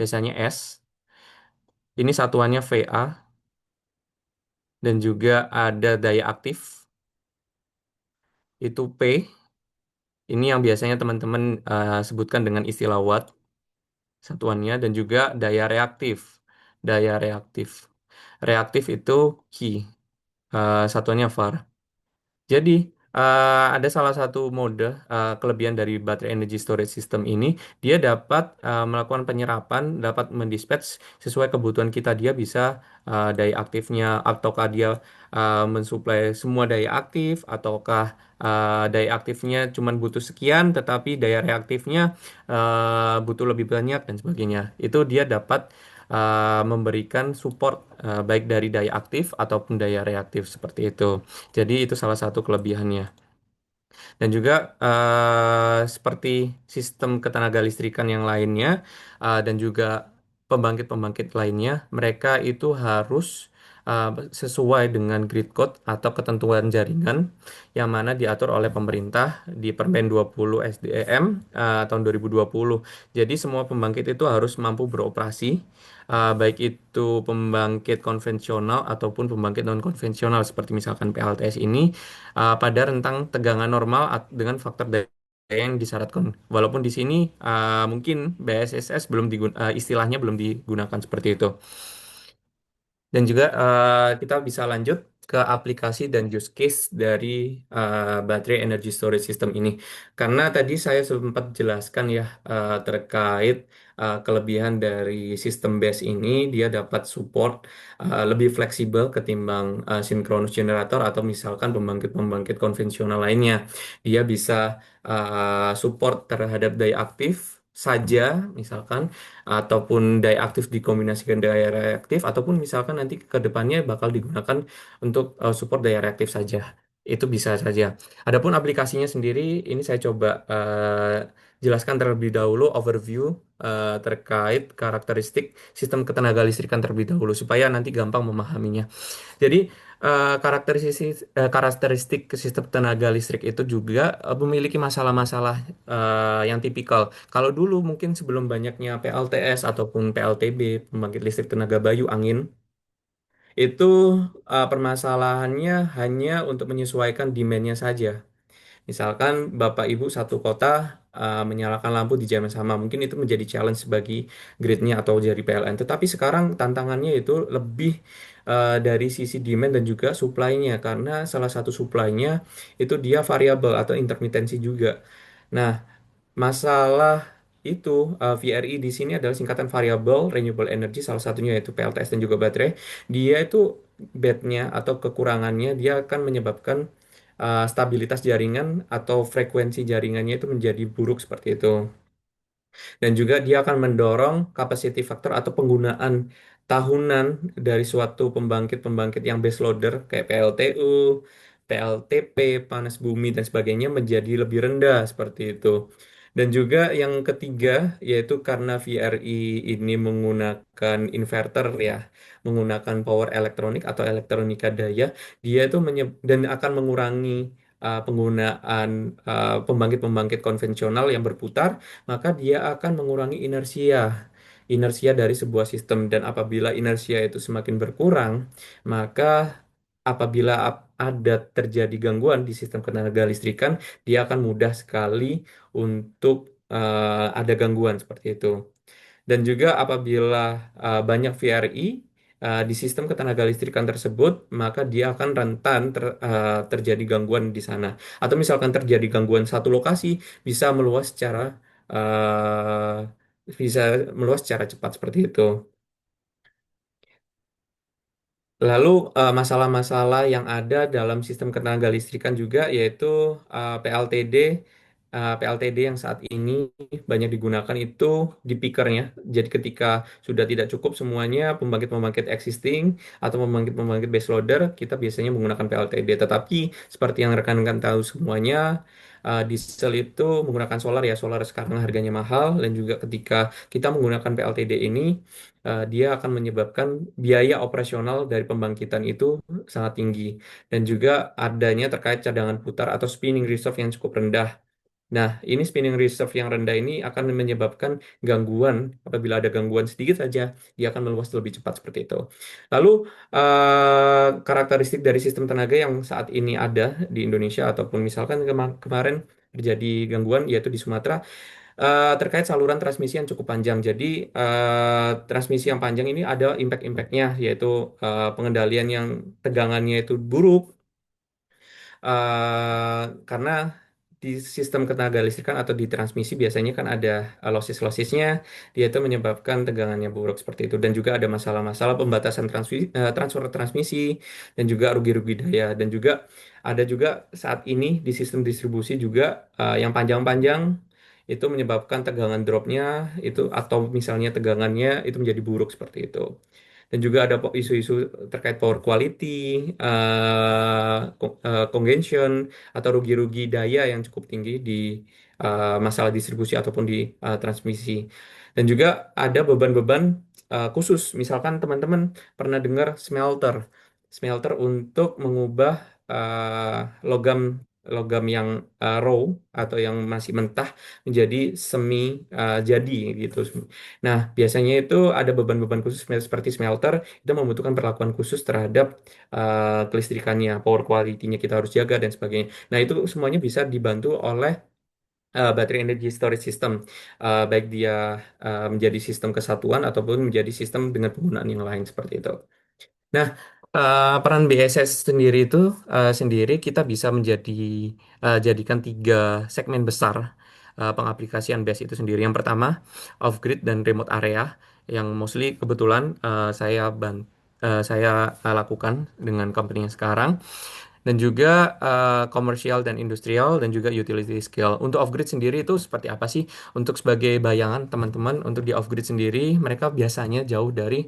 Speaker 2: biasanya S, ini satuannya VA, dan juga ada daya aktif, itu P, ini yang biasanya teman-teman sebutkan dengan istilah watt, satuannya, dan juga daya reaktif. Reaktif itu Q, satuannya var. Jadi, ada salah satu mode kelebihan dari baterai energy storage system ini, dia dapat melakukan penyerapan, dapat mendispatch sesuai kebutuhan kita. Dia bisa daya aktifnya, ataukah dia mensuplai semua daya aktif, ataukah daya aktifnya cuma butuh sekian, tetapi daya reaktifnya butuh lebih banyak dan sebagainya. Itu dia dapat memberikan support baik dari daya aktif ataupun daya reaktif seperti itu. Jadi itu salah satu kelebihannya. Dan juga seperti sistem ketenaga listrikan yang lainnya dan juga pembangkit-pembangkit lainnya, mereka itu harus uh, sesuai dengan grid code atau ketentuan jaringan yang mana diatur oleh pemerintah di Permen 20 SDM tahun 2020. Jadi semua pembangkit itu harus mampu beroperasi baik itu pembangkit konvensional ataupun pembangkit non konvensional seperti misalkan PLTS ini pada rentang tegangan normal dengan faktor daya yang disyaratkan. Walaupun di sini mungkin BSSS istilahnya belum digunakan seperti itu. Dan juga kita bisa lanjut ke aplikasi dan use case dari baterai energy storage system ini. Karena tadi saya sempat jelaskan ya terkait kelebihan dari sistem BESS ini, dia dapat support lebih fleksibel ketimbang synchronous generator atau misalkan pembangkit-pembangkit konvensional lainnya. Dia bisa support terhadap daya aktif saja, misalkan, ataupun daya aktif dikombinasikan daya reaktif, ataupun misalkan nanti ke depannya bakal digunakan untuk support daya reaktif saja. Itu bisa saja. Adapun aplikasinya sendiri, ini saya coba jelaskan terlebih dahulu overview terkait karakteristik sistem ketenaga listrikan terlebih dahulu supaya nanti gampang memahaminya. Jadi karakteristik sistem tenaga listrik itu juga memiliki masalah-masalah yang tipikal. Kalau dulu mungkin sebelum banyaknya PLTS ataupun PLTB, pembangkit listrik tenaga bayu angin, itu permasalahannya hanya untuk menyesuaikan demand-nya saja. Misalkan Bapak Ibu satu kota menyalakan lampu di jam yang sama, mungkin itu menjadi challenge bagi gridnya atau dari PLN. Tetapi sekarang tantangannya itu lebih dari sisi demand dan juga supply-nya, karena salah satu supply-nya itu dia variabel atau intermitensi juga. Nah, masalah itu VRI di sini adalah singkatan variable renewable energy, salah satunya yaitu PLTS dan juga baterai. Dia itu bad-nya atau kekurangannya dia akan menyebabkan stabilitas jaringan atau frekuensi jaringannya itu menjadi buruk seperti itu. Dan juga dia akan mendorong capacity factor atau penggunaan tahunan dari suatu pembangkit-pembangkit yang base loader kayak PLTU, PLTP, panas bumi dan sebagainya menjadi lebih rendah seperti itu. Dan juga yang ketiga yaitu karena VRI ini menggunakan inverter ya, menggunakan power elektronik atau elektronika daya, dia itu dan akan mengurangi penggunaan pembangkit-pembangkit konvensional yang berputar, maka dia akan mengurangi inersia dari sebuah sistem. Dan apabila inersia itu semakin berkurang, maka apabila ada terjadi gangguan di sistem ketenaga listrikan, dia akan mudah sekali untuk ada gangguan seperti itu. Dan juga apabila banyak VRI di sistem ketenaga listrikan tersebut, maka dia akan rentan terjadi gangguan di sana. Atau misalkan terjadi gangguan satu lokasi, bisa meluas secara eh, bisa meluas secara cepat seperti itu. Lalu masalah-masalah yang ada dalam sistem ketenaga listrikan juga yaitu PLTD. PLTD yang saat ini banyak digunakan itu di peakernya. Jadi ketika sudah tidak cukup semuanya pembangkit-pembangkit existing atau pembangkit-pembangkit base loader, kita biasanya menggunakan PLTD. Tetapi seperti yang rekan-rekan tahu semuanya, diesel itu menggunakan solar ya. Solar sekarang harganya mahal dan juga ketika kita menggunakan PLTD ini dia akan menyebabkan biaya operasional dari pembangkitan itu sangat tinggi dan juga adanya terkait cadangan putar atau spinning reserve yang cukup rendah. Nah, ini spinning reserve yang rendah ini akan menyebabkan gangguan. Apabila ada gangguan sedikit saja, dia akan meluas lebih cepat seperti itu. Lalu, karakteristik dari sistem tenaga yang saat ini ada di Indonesia ataupun misalkan kemarin terjadi gangguan yaitu di Sumatera terkait saluran transmisi yang cukup panjang. Jadi transmisi yang panjang ini ada impact-impactnya, yaitu pengendalian yang tegangannya itu buruk, karena di sistem ketenaga listrikan atau di transmisi biasanya kan ada losses-lossesnya, dia itu menyebabkan tegangannya buruk seperti itu. Dan juga ada masalah-masalah pembatasan transfer transmisi dan juga rugi-rugi daya. Dan juga ada juga saat ini di sistem distribusi juga yang panjang-panjang itu menyebabkan tegangan dropnya itu atau misalnya tegangannya itu menjadi buruk seperti itu. Dan juga ada isu-isu terkait power quality, congestion, atau rugi-rugi daya yang cukup tinggi di masalah distribusi ataupun di transmisi. Dan juga ada beban-beban khusus. Misalkan teman-teman pernah dengar smelter. Smelter untuk mengubah logam logam yang raw atau yang masih mentah menjadi semi jadi gitu. Nah, biasanya itu ada beban-beban khusus seperti smelter itu membutuhkan perlakuan khusus terhadap kelistrikannya, power quality-nya kita harus jaga dan sebagainya. Nah, itu semuanya bisa dibantu oleh battery energy storage system, baik dia menjadi sistem kesatuan ataupun menjadi sistem dengan penggunaan yang lain seperti itu. Nah, peran BSS sendiri itu sendiri kita bisa jadikan tiga segmen besar pengaplikasian BESS itu sendiri. Yang pertama, off-grid dan remote area, yang mostly kebetulan saya lakukan dengan company yang sekarang. dan juga komersial dan industrial dan juga utility scale. Untuk off-grid sendiri itu seperti apa sih? Untuk sebagai bayangan teman-teman, untuk di off-grid sendiri mereka biasanya jauh dari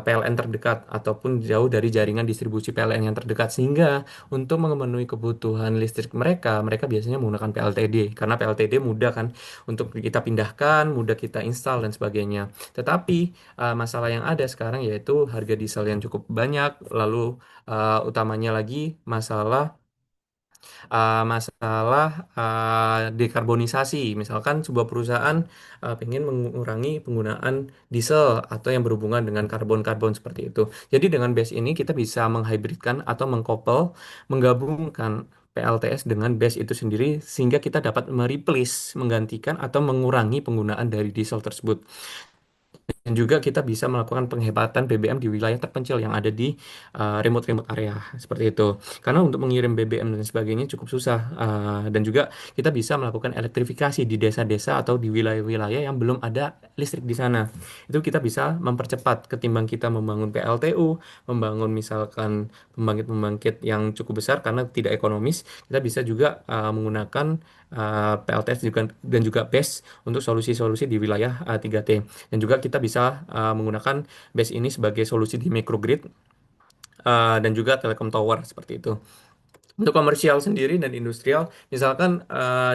Speaker 2: PLN terdekat ataupun jauh dari jaringan distribusi PLN yang terdekat sehingga untuk memenuhi kebutuhan listrik mereka, mereka biasanya menggunakan PLTD karena PLTD mudah kan untuk kita pindahkan, mudah kita install dan sebagainya. Tetapi masalah yang ada sekarang yaitu harga diesel yang cukup banyak, lalu utamanya lagi masalah dekarbonisasi. Misalkan sebuah perusahaan pengen mengurangi penggunaan diesel atau yang berhubungan dengan karbon-karbon seperti itu. Jadi dengan base ini kita bisa menghybridkan atau menggabungkan PLTS dengan base itu sendiri sehingga kita dapat mereplace, menggantikan atau mengurangi penggunaan dari diesel tersebut. Dan juga kita bisa melakukan penghematan BBM di wilayah terpencil yang ada di remote-remote area seperti itu. Karena untuk mengirim BBM dan sebagainya cukup susah. Dan juga kita bisa melakukan elektrifikasi di desa-desa atau di wilayah-wilayah yang belum ada listrik di sana. Itu kita bisa mempercepat ketimbang kita membangun PLTU, membangun misalkan pembangkit-pembangkit yang cukup besar karena tidak ekonomis. Kita bisa juga menggunakan PLTS juga, dan juga BESS untuk solusi-solusi di wilayah 3T. Dan juga kita bisa menggunakan base ini sebagai solusi di microgrid dan juga telecom tower seperti itu. Untuk komersial sendiri dan industrial, misalkan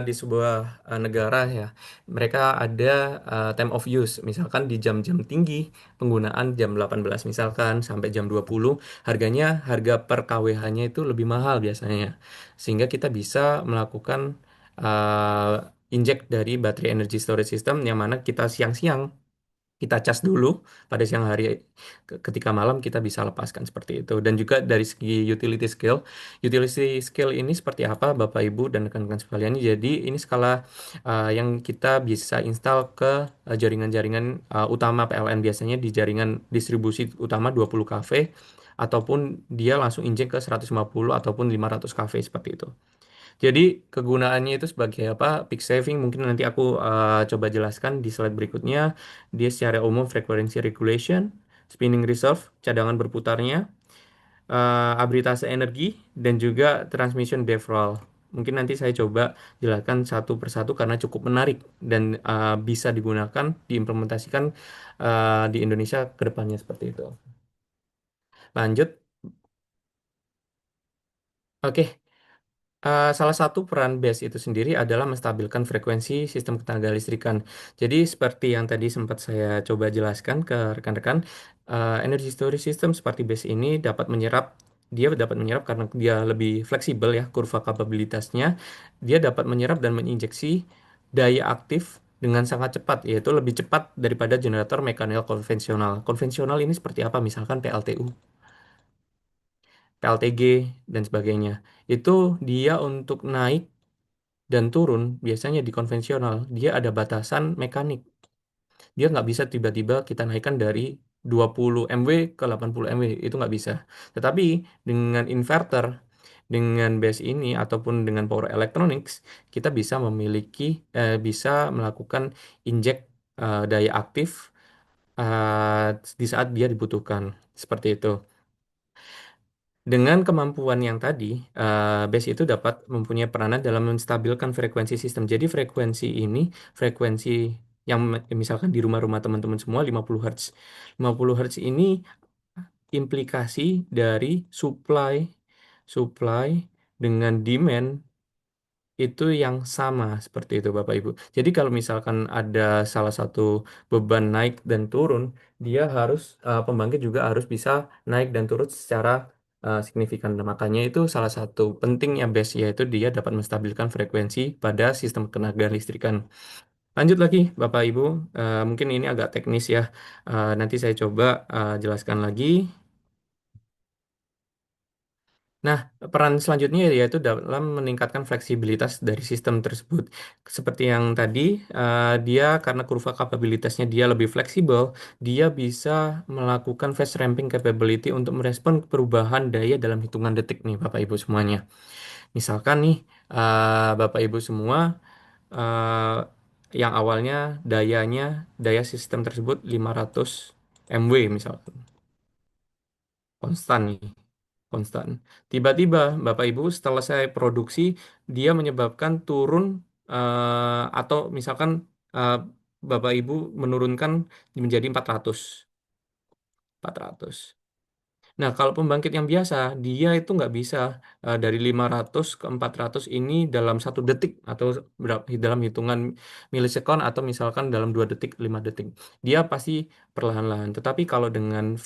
Speaker 2: di sebuah negara ya, mereka ada time of use. Misalkan di jam-jam tinggi, penggunaan jam 18 misalkan sampai jam 20, harga per kWh-nya itu lebih mahal biasanya. Sehingga kita bisa melakukan inject dari baterai energy storage system yang mana kita siang-siang kita cas dulu pada siang hari, ketika malam kita bisa lepaskan seperti itu. Dan juga dari segi utility scale ini seperti apa Bapak Ibu dan rekan-rekan sekalian. Jadi ini skala yang kita bisa install ke jaringan-jaringan utama PLN, biasanya di jaringan distribusi utama 20 kV ataupun dia langsung injek ke 150 ataupun 500 kV seperti itu. Jadi kegunaannya itu sebagai apa? Peak saving mungkin nanti aku coba jelaskan di slide berikutnya. Dia secara umum frequency regulation, spinning reserve, cadangan berputarnya, arbitrase energi, dan juga transmission deferral. Mungkin nanti saya coba jelaskan satu persatu karena cukup menarik dan bisa digunakan, diimplementasikan di Indonesia ke depannya seperti itu. Lanjut. Oke. Salah satu peran BES itu sendiri adalah menstabilkan frekuensi sistem ketenaga listrikan. Jadi seperti yang tadi sempat saya coba jelaskan ke rekan-rekan, energy storage system seperti BES ini dia dapat menyerap karena dia lebih fleksibel ya kurva kapabilitasnya. Dia dapat menyerap dan menginjeksi daya aktif dengan sangat cepat, yaitu lebih cepat daripada generator mekanikal konvensional. Konvensional ini seperti apa? Misalkan PLTU. PLTG dan sebagainya. Itu dia untuk naik dan turun biasanya di konvensional dia ada batasan mekanik. Dia nggak bisa tiba-tiba kita naikkan dari 20 mW ke 80 mW, itu nggak bisa. Tetapi dengan inverter, dengan base ini ataupun dengan power electronics, kita bisa melakukan injek daya aktif di saat dia dibutuhkan seperti itu. Dengan kemampuan yang tadi, base itu dapat mempunyai peranan dalam menstabilkan frekuensi sistem. Jadi frekuensi yang misalkan di rumah-rumah teman-teman semua 50 Hz. 50 Hz ini implikasi dari supply supply dengan demand itu yang sama seperti itu Bapak Ibu. Jadi kalau misalkan ada salah satu beban naik dan turun, pembangkit juga harus bisa naik dan turun secara signifikan. Nah, makanya itu salah satu pentingnya BESS yaitu dia dapat menstabilkan frekuensi pada sistem tenaga listrikan. Lanjut lagi Bapak Ibu. Mungkin ini agak teknis ya. Nanti saya coba jelaskan lagi. Nah, peran selanjutnya yaitu dalam meningkatkan fleksibilitas dari sistem tersebut. Seperti yang tadi, dia karena kurva kapabilitasnya dia lebih fleksibel, dia bisa melakukan fast ramping capability untuk merespon perubahan daya dalam hitungan detik nih, Bapak Ibu semuanya. Misalkan nih, Bapak Ibu semua, eh, yang awalnya daya sistem tersebut 500 mW misalkan, konstan nih. konstan. Tiba-tiba Bapak Ibu setelah saya produksi dia menyebabkan turun atau misalkan eh, Bapak Ibu menurunkan menjadi 400. Nah, kalau pembangkit yang biasa, dia itu nggak bisa dari 500 ke 400 ini dalam 1 detik atau dalam hitungan milisekon atau misalkan dalam 2 detik, 5 detik. Dia pasti perlahan-lahan. Tetapi kalau dengan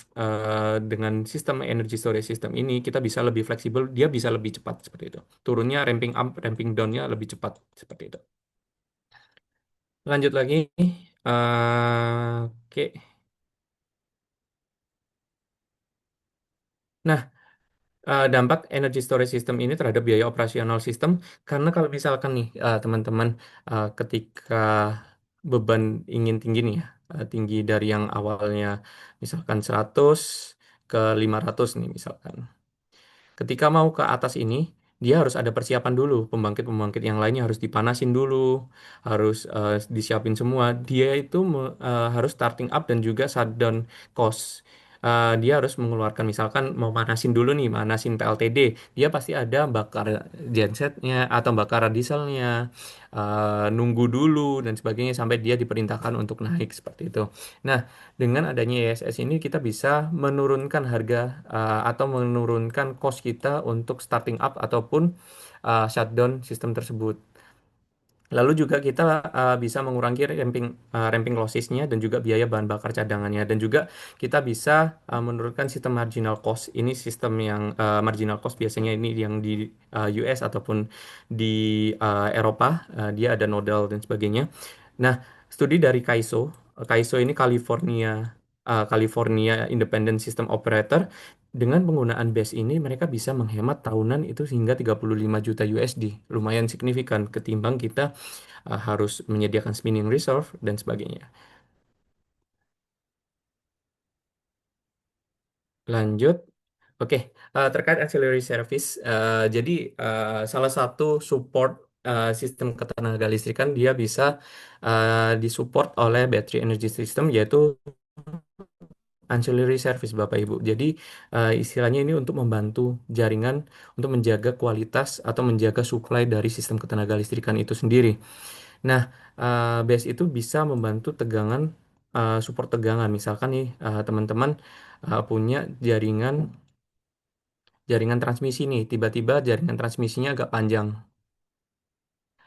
Speaker 2: sistem energy storage system ini, kita bisa lebih fleksibel, dia bisa lebih cepat seperti itu. Turunnya ramping up, ramping down-nya lebih cepat seperti itu. Lanjut lagi. Oke. Nah, dampak energy storage system ini terhadap biaya operasional sistem karena kalau misalkan nih teman-teman ketika beban ingin tinggi nih ya tinggi dari yang awalnya misalkan 100 ke 500 nih misalkan. Ketika mau ke atas ini, dia harus ada persiapan dulu. Pembangkit-pembangkit yang lainnya harus dipanasin dulu, harus disiapin semua. Dia itu harus starting up dan juga shutdown cost. Dia harus mengeluarkan misalkan mau manasin dulu nih, manasin PLTD. Dia pasti ada bakar gensetnya atau bakar dieselnya, nunggu dulu dan sebagainya sampai dia diperintahkan untuk naik seperti itu. Nah, dengan adanya ISS ini kita bisa menurunkan harga atau menurunkan cost kita untuk starting up ataupun shutdown sistem tersebut. Lalu juga kita bisa mengurangi ramping lossesnya dan juga biaya bahan bakar cadangannya dan juga kita bisa menurunkan sistem marginal cost. Ini sistem yang marginal cost biasanya ini yang di US ataupun di Eropa, dia ada nodal dan sebagainya. Nah, studi dari KAISO ini California Independent System Operator, dengan penggunaan BESS ini mereka bisa menghemat tahunan itu hingga 35 juta USD. Lumayan signifikan ketimbang kita harus menyediakan spinning reserve dan sebagainya. Lanjut. Oke, terkait ancillary service, jadi salah satu support sistem ketenaga listrikan dia bisa disupport oleh battery energy system yaitu ancillary service Bapak Ibu. Jadi istilahnya ini untuk membantu jaringan untuk menjaga kualitas atau menjaga supply dari sistem ketenaga listrikan itu sendiri. Nah, BES itu bisa membantu support tegangan. Misalkan nih teman-teman punya jaringan jaringan transmisi nih, tiba-tiba jaringan transmisinya agak panjang.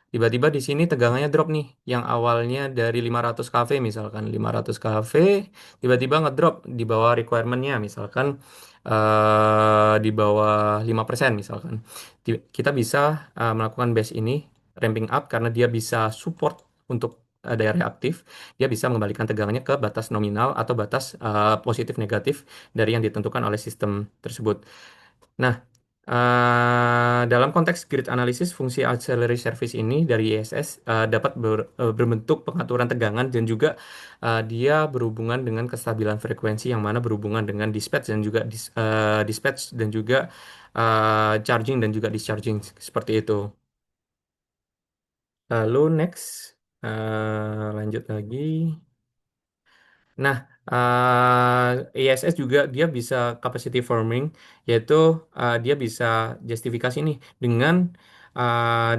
Speaker 2: Tiba-tiba di sini tegangannya drop nih, yang awalnya dari 500 kV misalkan, 500 kV tiba-tiba ngedrop di bawah requirementnya misalkan di bawah 5% misalkan. Kita bisa melakukan base ini ramping up karena dia bisa support untuk daya reaktif, dia bisa mengembalikan tegangannya ke batas nominal atau batas positif negatif dari yang ditentukan oleh sistem tersebut. Nah, dalam konteks grid analysis, fungsi auxiliary service ini dari ISS dapat berbentuk pengaturan tegangan dan juga dia berhubungan dengan kestabilan frekuensi yang mana berhubungan dengan dispatch dan juga charging dan juga discharging seperti itu. Lalu next, lanjut lagi. Nah, ISS juga dia bisa capacity forming, yaitu dia bisa justifikasi nih dengan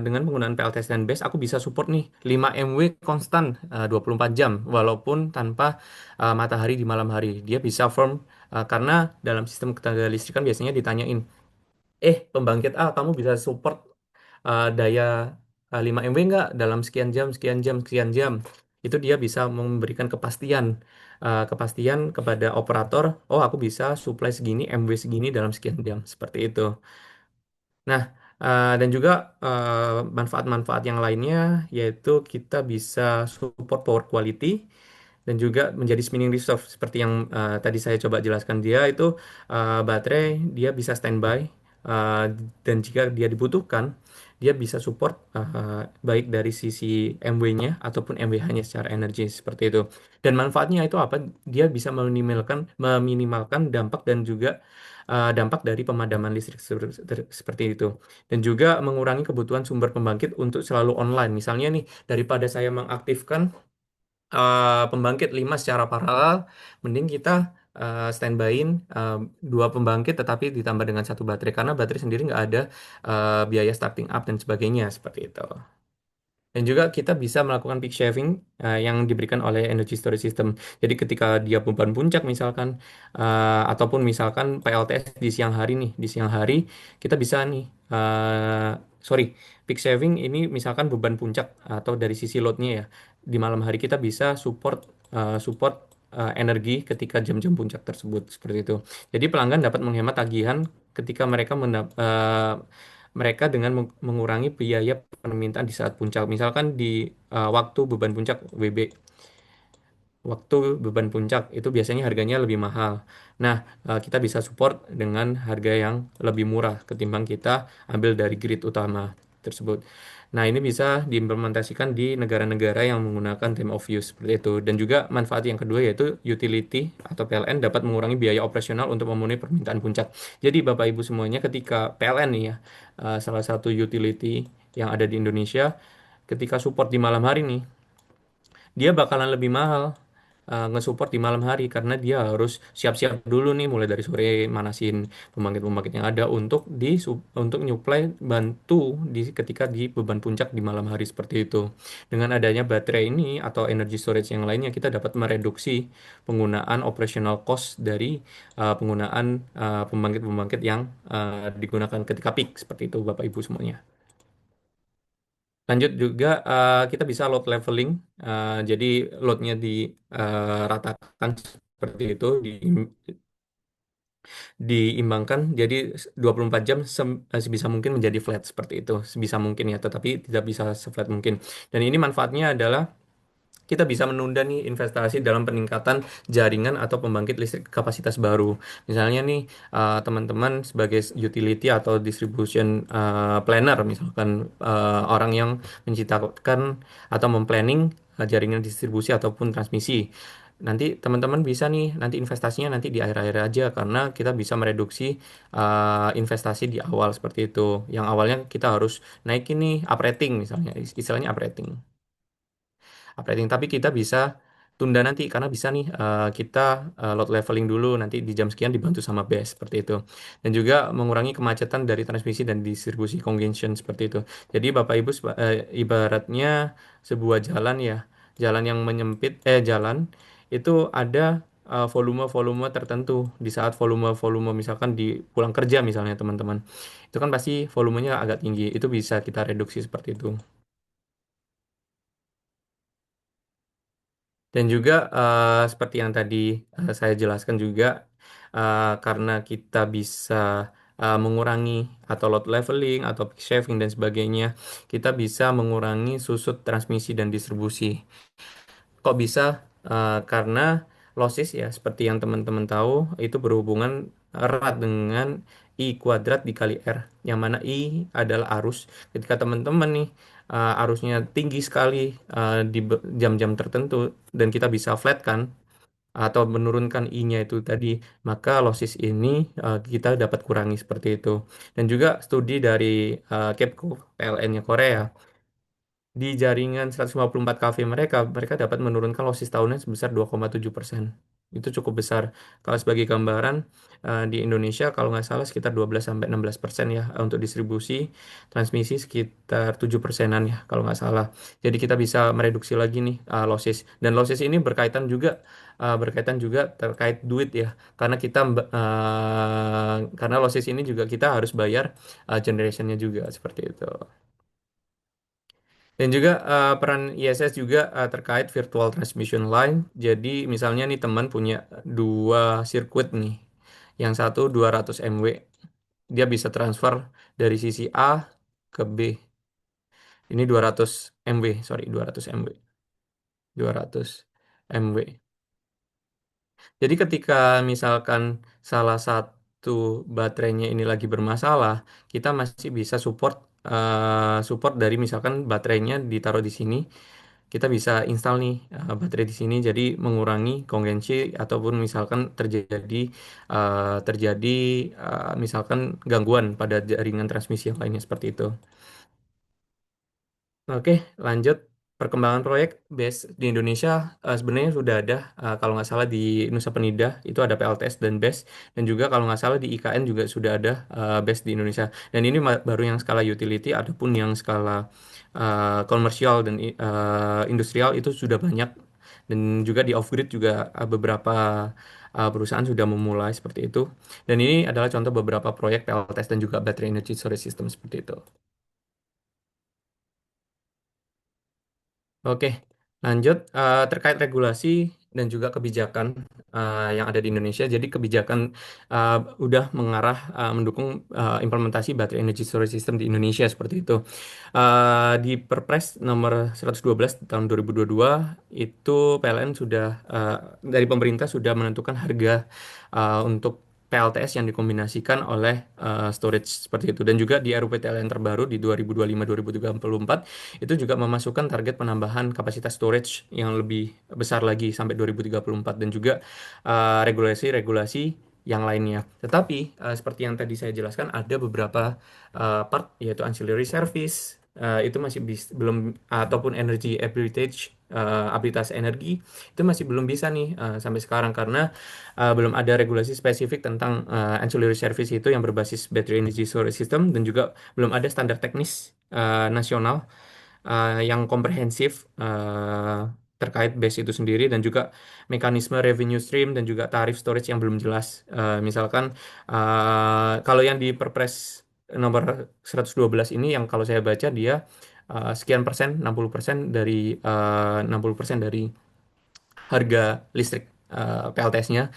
Speaker 2: penggunaan PLTS dan base, aku bisa support nih 5 MW konstan 24 jam, walaupun tanpa matahari di malam hari. Dia bisa form karena dalam sistem ketenaga listrikan biasanya ditanyain, pembangkit A, kamu bisa support daya 5 MW nggak dalam sekian jam, sekian jam, sekian jam. Itu dia bisa memberikan kepastian kepada operator, oh aku bisa supply segini, MW segini dalam sekian jam, seperti itu. Nah, dan juga manfaat-manfaat yang lainnya, yaitu kita bisa support power quality, dan juga menjadi spinning reserve seperti yang tadi saya coba jelaskan dia itu baterai dia bisa standby uh, dan jika dia dibutuhkan dia bisa support baik dari sisi MW-nya ataupun MWH-nya secara energi seperti itu. Dan manfaatnya itu apa? Dia bisa meminimalkan dampak dan juga dampak dari pemadaman listrik seperti itu. Dan juga mengurangi kebutuhan sumber pembangkit untuk selalu online. Misalnya nih, daripada saya mengaktifkan pembangkit 5 secara paralel, mending kita standbyin dua pembangkit tetapi ditambah dengan satu baterai karena baterai sendiri nggak ada biaya starting up dan sebagainya seperti itu. Dan juga kita bisa melakukan peak shaving yang diberikan oleh energy storage system. Jadi ketika dia beban puncak misalkan, ataupun misalkan PLTS di siang hari nih, di siang hari kita bisa nih, sorry, peak shaving ini misalkan beban puncak atau dari sisi loadnya ya, di malam hari kita bisa support energi ketika jam-jam puncak tersebut seperti itu. Jadi pelanggan dapat menghemat tagihan ketika mereka dengan mengurangi biaya permintaan di saat puncak. Misalkan di waktu beban puncak WB, waktu beban puncak itu biasanya harganya lebih mahal. Nah, kita bisa support dengan harga yang lebih murah ketimbang kita ambil dari grid utama tersebut. Nah, ini bisa diimplementasikan di negara-negara yang menggunakan time of use seperti itu. Dan juga manfaat yang kedua yaitu utility atau PLN dapat mengurangi biaya operasional untuk memenuhi permintaan puncak. Jadi Bapak Ibu semuanya ketika PLN nih ya, salah satu utility yang ada di Indonesia, ketika support di malam hari nih, dia bakalan lebih mahal nge-support di malam hari karena dia harus siap-siap dulu nih mulai dari sore manasin pembangkit-pembangkit yang ada untuk nyuplai bantu ketika di beban puncak di malam hari seperti itu. Dengan adanya baterai ini atau energy storage yang lainnya kita dapat mereduksi penggunaan operational cost dari penggunaan pembangkit-pembangkit yang digunakan ketika peak seperti itu Bapak Ibu semuanya. Lanjut juga kita bisa load leveling. Jadi loadnya diratakan seperti itu, diimbangkan. Jadi 24 jam sebisa mungkin menjadi flat seperti itu. Sebisa mungkin ya, tetapi tidak bisa seflat mungkin. Dan ini manfaatnya adalah kita bisa menunda nih investasi dalam peningkatan jaringan atau pembangkit listrik kapasitas baru. Misalnya nih teman-teman sebagai utility atau distribution planner, misalkan orang yang menciptakan atau memplanning jaringan distribusi ataupun transmisi. Nanti teman-teman bisa nih, nanti investasinya nanti di akhir-akhir aja karena kita bisa mereduksi investasi di awal seperti itu. Yang awalnya kita harus naikin nih uprating misalnya, istilahnya uprating upgrading. Tapi kita bisa tunda nanti karena bisa nih kita load leveling dulu nanti di jam sekian dibantu sama base seperti itu. Dan juga mengurangi kemacetan dari transmisi dan distribusi congestion seperti itu. Jadi Bapak Ibu ibaratnya sebuah jalan ya, jalan yang menyempit jalan itu ada volume-volume tertentu. Di saat volume-volume misalkan di pulang kerja misalnya teman-teman, itu kan pasti volumenya agak tinggi. Itu bisa kita reduksi seperti itu. Dan juga seperti yang tadi saya jelaskan juga, karena kita bisa mengurangi atau load leveling atau peak shaving dan sebagainya, kita bisa mengurangi susut transmisi dan distribusi. Kok bisa? Karena losses ya, seperti yang teman-teman tahu, itu berhubungan erat dengan I kuadrat dikali R, yang mana I adalah arus. Ketika teman-teman nih arusnya tinggi sekali di jam-jam tertentu dan kita bisa flatkan atau menurunkan I-nya itu tadi, maka losses ini kita dapat kurangi seperti itu. Dan juga studi dari KEPCO, PLN-nya Korea, di jaringan 154 kafe mereka, mereka dapat menurunkan losis tahunan sebesar 2,7%. Itu cukup besar. Kalau sebagai gambaran, di Indonesia kalau nggak salah sekitar 12-16% ya untuk distribusi, transmisi sekitar 7%-an ya kalau nggak salah. Jadi kita bisa mereduksi lagi nih losses. Dan losses ini berkaitan juga terkait duit ya. Karena karena losses ini juga kita harus bayar generationnya juga seperti itu. Dan juga peran ISS juga terkait virtual transmission line. Jadi misalnya nih teman punya dua sirkuit nih. Yang satu 200 MW. Dia bisa transfer dari sisi A ke B. Ini 200 MW, sorry 200 MW. 200 MW. Jadi ketika misalkan salah satu baterainya ini lagi bermasalah, kita masih bisa support dari misalkan baterainya ditaruh di sini, kita bisa install nih baterai di sini jadi mengurangi kongensi ataupun misalkan terjadi misalkan gangguan pada jaringan transmisi yang lainnya seperti itu. Oke, lanjut. perkembangan proyek BESS di Indonesia sebenarnya sudah ada. Kalau nggak salah di Nusa Penida itu ada PLTS dan BESS, dan juga kalau nggak salah di IKN juga sudah ada BESS di Indonesia. Dan ini baru yang skala utility, adapun yang skala komersial dan industrial itu sudah banyak. Dan juga di off-grid juga beberapa perusahaan sudah memulai seperti itu. Dan ini adalah contoh beberapa proyek PLTS dan juga battery energy storage system seperti itu. Oke, lanjut terkait regulasi dan juga kebijakan yang ada di Indonesia. Jadi kebijakan uh, udah mengarah mendukung implementasi baterai energy storage system di Indonesia seperti itu. Di Perpres nomor 112 tahun 2022 itu PLN sudah dari pemerintah sudah menentukan harga untuk PLTS yang dikombinasikan oleh storage seperti itu, dan juga di RUU PTLN terbaru di 2025-2034 itu juga memasukkan target penambahan kapasitas storage yang lebih besar lagi sampai 2034, dan juga regulasi-regulasi yang lainnya. Tetapi seperti yang tadi saya jelaskan ada beberapa part yaitu ancillary service itu masih belum, ataupun energy arbitrage, arbitrase energi itu masih belum bisa nih sampai sekarang, karena belum ada regulasi spesifik tentang ancillary service itu yang berbasis battery energy storage system, dan juga belum ada standar teknis nasional yang komprehensif terkait base itu sendiri, dan juga mekanisme revenue stream dan juga tarif storage yang belum jelas. Misalkan kalau yang di Perpres nomor 112 ini, yang kalau saya baca dia sekian persen, 60% dari 60% dari harga listrik PLTS-nya.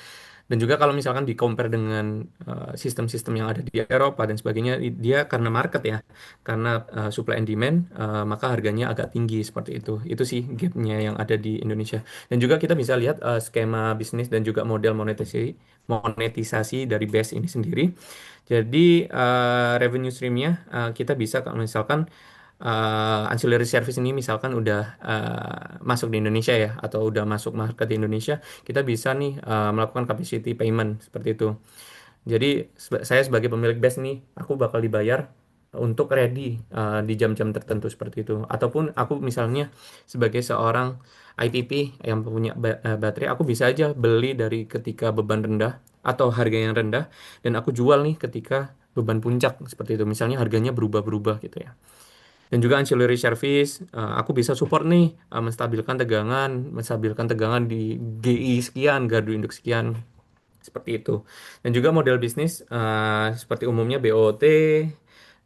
Speaker 2: Dan juga kalau misalkan di compare dengan sistem-sistem yang ada di Eropa dan sebagainya, dia karena market ya, karena supply and demand, maka harganya agak tinggi seperti itu. Itu sih gapnya yang ada di Indonesia. Dan juga kita bisa lihat skema bisnis dan juga model monetisasi dari BES ini sendiri. Jadi revenue streamnya kita bisa kalau misalkan ancillary service ini misalkan udah masuk di Indonesia ya, atau udah masuk market di Indonesia, kita bisa nih melakukan capacity payment seperti itu. Jadi saya sebagai pemilik base nih, aku bakal dibayar untuk ready di jam-jam tertentu seperti itu. Ataupun aku misalnya sebagai seorang IPP yang punya baterai, aku bisa aja beli dari ketika beban rendah atau harga yang rendah, dan aku jual nih ketika beban puncak seperti itu. Misalnya harganya berubah-berubah gitu ya. Dan juga ancillary service, aku bisa support nih menstabilkan tegangan di GI sekian, gardu induk sekian, seperti itu. Dan juga model bisnis seperti umumnya BOT,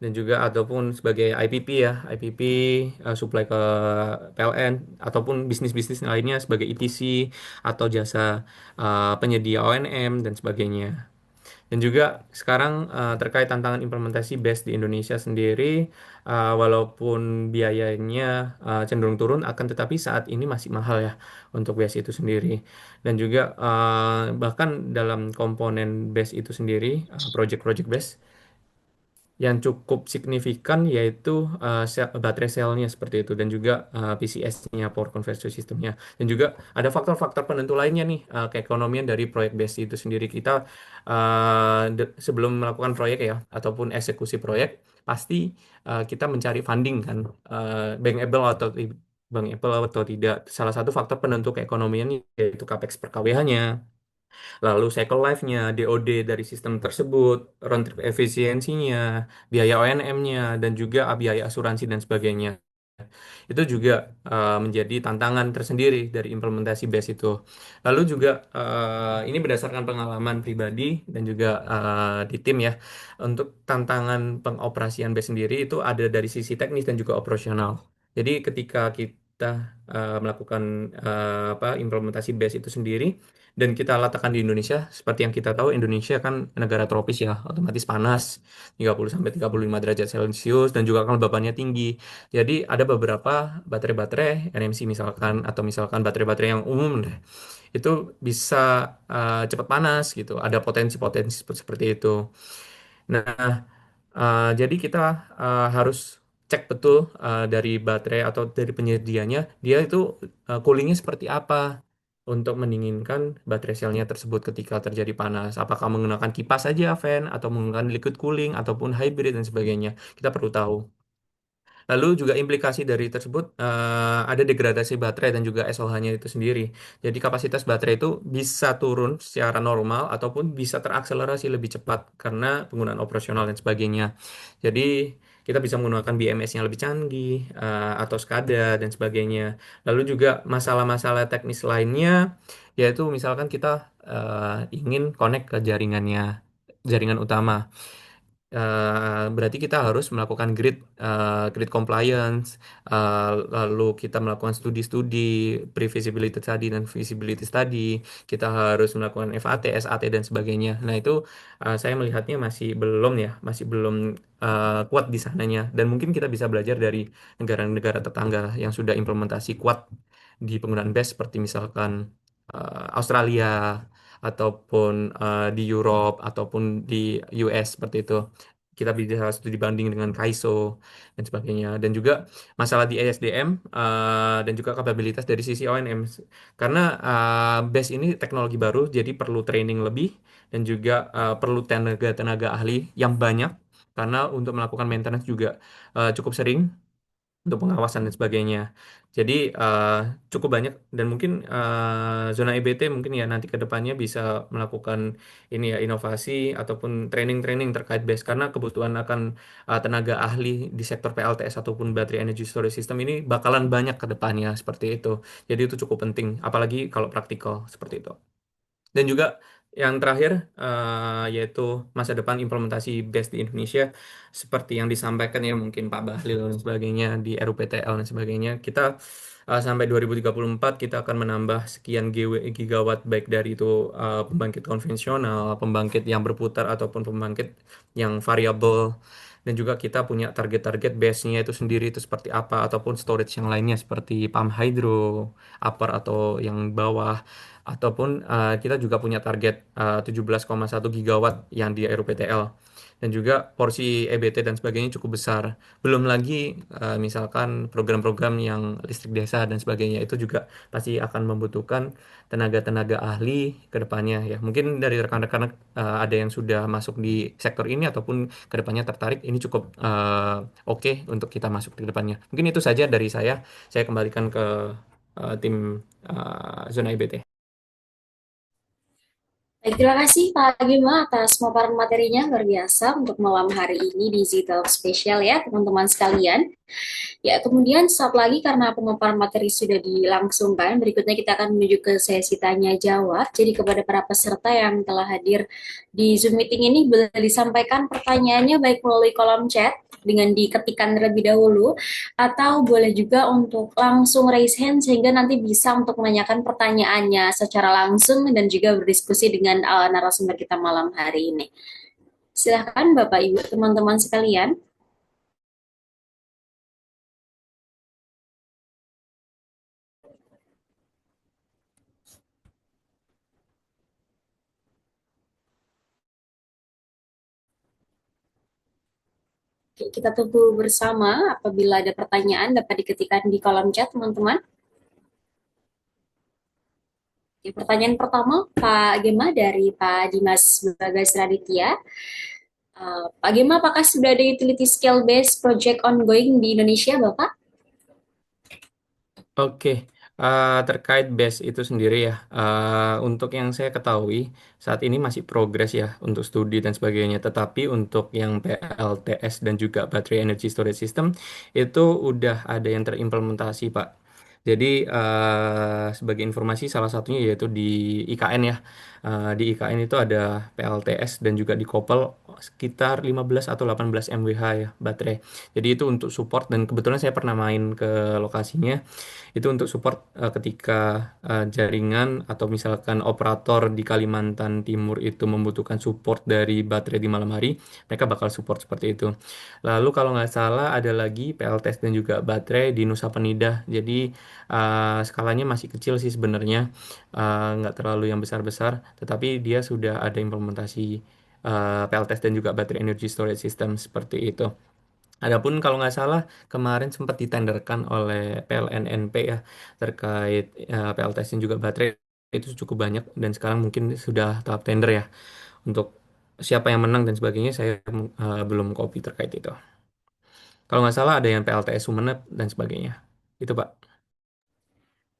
Speaker 2: dan juga ataupun sebagai IPP ya, IPP supply ke PLN, ataupun bisnis-bisnis lainnya sebagai EPC atau jasa penyedia ONM dan sebagainya. Dan juga sekarang terkait tantangan implementasi BES di Indonesia sendiri, walaupun biayanya cenderung turun, akan tetapi saat ini masih mahal ya untuk BES itu sendiri. Dan juga bahkan dalam komponen BES itu sendiri, project-project BES yang cukup signifikan yaitu baterai selnya seperti itu, dan juga PCS-nya, power conversion systemnya. Dan juga ada faktor-faktor penentu lainnya nih, keekonomian dari proyek BES itu sendiri. Kita sebelum melakukan proyek ya, ataupun eksekusi proyek, pasti kita mencari funding kan, bankable atau tidak. Salah satu faktor penentu keekonomian yaitu capex per kWh-nya, lalu cycle life-nya, DOD dari sistem tersebut, round trip efisiensinya, biaya ONM-nya, dan juga biaya asuransi dan sebagainya. Itu juga menjadi tantangan tersendiri dari implementasi BES itu. Lalu juga ini berdasarkan pengalaman pribadi dan juga di tim ya, untuk tantangan pengoperasian BES sendiri itu ada dari sisi teknis dan juga operasional. Jadi ketika kita melakukan implementasi BES itu sendiri dan kita letakkan di Indonesia, seperti yang kita tahu Indonesia kan negara tropis ya, otomatis panas 30 sampai 35 derajat Celcius, dan juga kelembabannya tinggi. Jadi ada beberapa baterai-baterai NMC misalkan, atau misalkan baterai-baterai yang umum deh, itu bisa cepat panas gitu. Ada potensi-potensi seperti itu. Nah, jadi kita harus cek betul dari baterai atau dari penyedianya, dia itu coolingnya seperti apa untuk mendinginkan baterai selnya tersebut ketika terjadi panas. Apakah menggunakan kipas saja, fan, atau menggunakan liquid cooling, ataupun hybrid dan sebagainya. Kita perlu tahu. Lalu juga implikasi dari tersebut ada degradasi baterai dan juga SOH-nya itu sendiri. Jadi kapasitas baterai itu bisa turun secara normal ataupun bisa terakselerasi lebih cepat karena penggunaan operasional dan sebagainya. Jadi kita bisa menggunakan BMS yang lebih canggih atau SCADA dan sebagainya. Lalu juga masalah-masalah teknis lainnya yaitu misalkan kita ingin connect ke jaringan utama. Berarti kita harus melakukan grid compliance, lalu kita melakukan studi-studi pre-feasibility study dan feasibility study, kita harus melakukan FAT, SAT dan sebagainya. Nah itu saya melihatnya masih belum kuat di sananya. Dan mungkin kita bisa belajar dari negara-negara tetangga yang sudah implementasi kuat di penggunaan BESS seperti misalkan Australia ataupun di Europe ataupun di US seperti itu. Kita bisa studi banding dengan KAISO dan sebagainya. Dan juga masalah di ESDM dan juga kapabilitas dari sisi ONM. Karena BESS ini teknologi baru, jadi perlu training lebih dan juga perlu tenaga-tenaga ahli yang banyak. Karena untuk melakukan maintenance juga cukup sering untuk pengawasan dan sebagainya. Jadi cukup banyak dan mungkin zona EBT mungkin ya nanti ke depannya bisa melakukan ini ya inovasi ataupun training-training terkait BESS karena kebutuhan akan tenaga ahli di sektor PLTS ataupun Battery Energy Storage System ini bakalan banyak ke depannya seperti itu. Jadi itu cukup penting apalagi kalau praktikal seperti itu. Dan juga yang terakhir yaitu masa depan implementasi BES di Indonesia seperti yang disampaikan ya mungkin Pak Bahlil dan sebagainya di RUPTL dan sebagainya kita sampai 2034 kita akan menambah sekian gigawatt baik dari itu pembangkit konvensional, pembangkit yang berputar ataupun pembangkit yang variabel dan juga kita punya target-target base-nya itu sendiri itu seperti apa ataupun storage yang lainnya seperti pump hydro, upper atau yang bawah ataupun kita juga punya target 17,1 gigawatt yang di RUPTL dan juga porsi EBT dan sebagainya cukup besar. Belum lagi misalkan program-program yang listrik desa dan sebagainya itu juga pasti akan membutuhkan tenaga-tenaga ahli ke depannya ya. Mungkin dari rekan-rekan ada yang sudah masuk di sektor ini ataupun ke depannya tertarik, ini cukup oke untuk kita masuk ke depannya. Mungkin itu saja dari saya. Saya kembalikan ke tim zona IBT.
Speaker 1: Baik, terima kasih Pak Gima atas pemaparan materinya luar biasa untuk malam hari ini di Zital Spesial ya teman-teman sekalian. Ya, kemudian saat lagi karena pemaparan materi sudah dilangsungkan, berikutnya kita akan menuju ke sesi tanya jawab. Jadi kepada para peserta yang telah hadir di Zoom meeting ini boleh disampaikan pertanyaannya baik melalui kolom chat dengan diketikkan terlebih dahulu atau boleh juga untuk langsung raise hand sehingga nanti bisa untuk menanyakan pertanyaannya secara langsung dan juga berdiskusi dengan narasumber kita malam hari ini. Silahkan Bapak Ibu teman-teman sekalian. Oke, kita tunggu bersama apabila ada pertanyaan dapat diketikkan di kolom chat, teman-teman. Oke, pertanyaan pertama, Pak Gema dari Pak Dimas Bagas Raditya. Pak Gema, apakah sudah ada utility scale based project ongoing di Indonesia, Bapak?
Speaker 2: Oke, terkait base itu sendiri ya, untuk yang saya ketahui saat ini masih progres ya untuk studi dan sebagainya. Tetapi untuk yang PLTS dan juga Battery Energy Storage System itu udah ada yang terimplementasi, Pak. Jadi sebagai informasi salah satunya yaitu di IKN ya. Di IKN itu ada PLTS dan juga di Kopel sekitar 15 atau 18 mWh ya baterai. Jadi itu untuk support dan kebetulan saya pernah main ke lokasinya itu untuk support ketika jaringan atau misalkan operator di Kalimantan Timur itu membutuhkan support dari baterai di malam hari, mereka bakal support seperti itu. Lalu kalau nggak salah ada lagi PLTS dan juga baterai di Nusa Penida. Jadi skalanya masih kecil sih sebenarnya, nggak terlalu yang besar-besar, tetapi dia sudah ada implementasi PLTS dan juga Battery Energy Storage System seperti itu. Adapun kalau nggak salah kemarin sempat ditenderkan oleh PLNNP ya terkait PLTS dan juga baterai itu cukup banyak dan sekarang mungkin sudah tahap tender ya untuk siapa yang menang dan sebagainya saya belum copy terkait itu. Kalau nggak salah ada yang PLTS Sumeneb dan sebagainya. Itu Pak.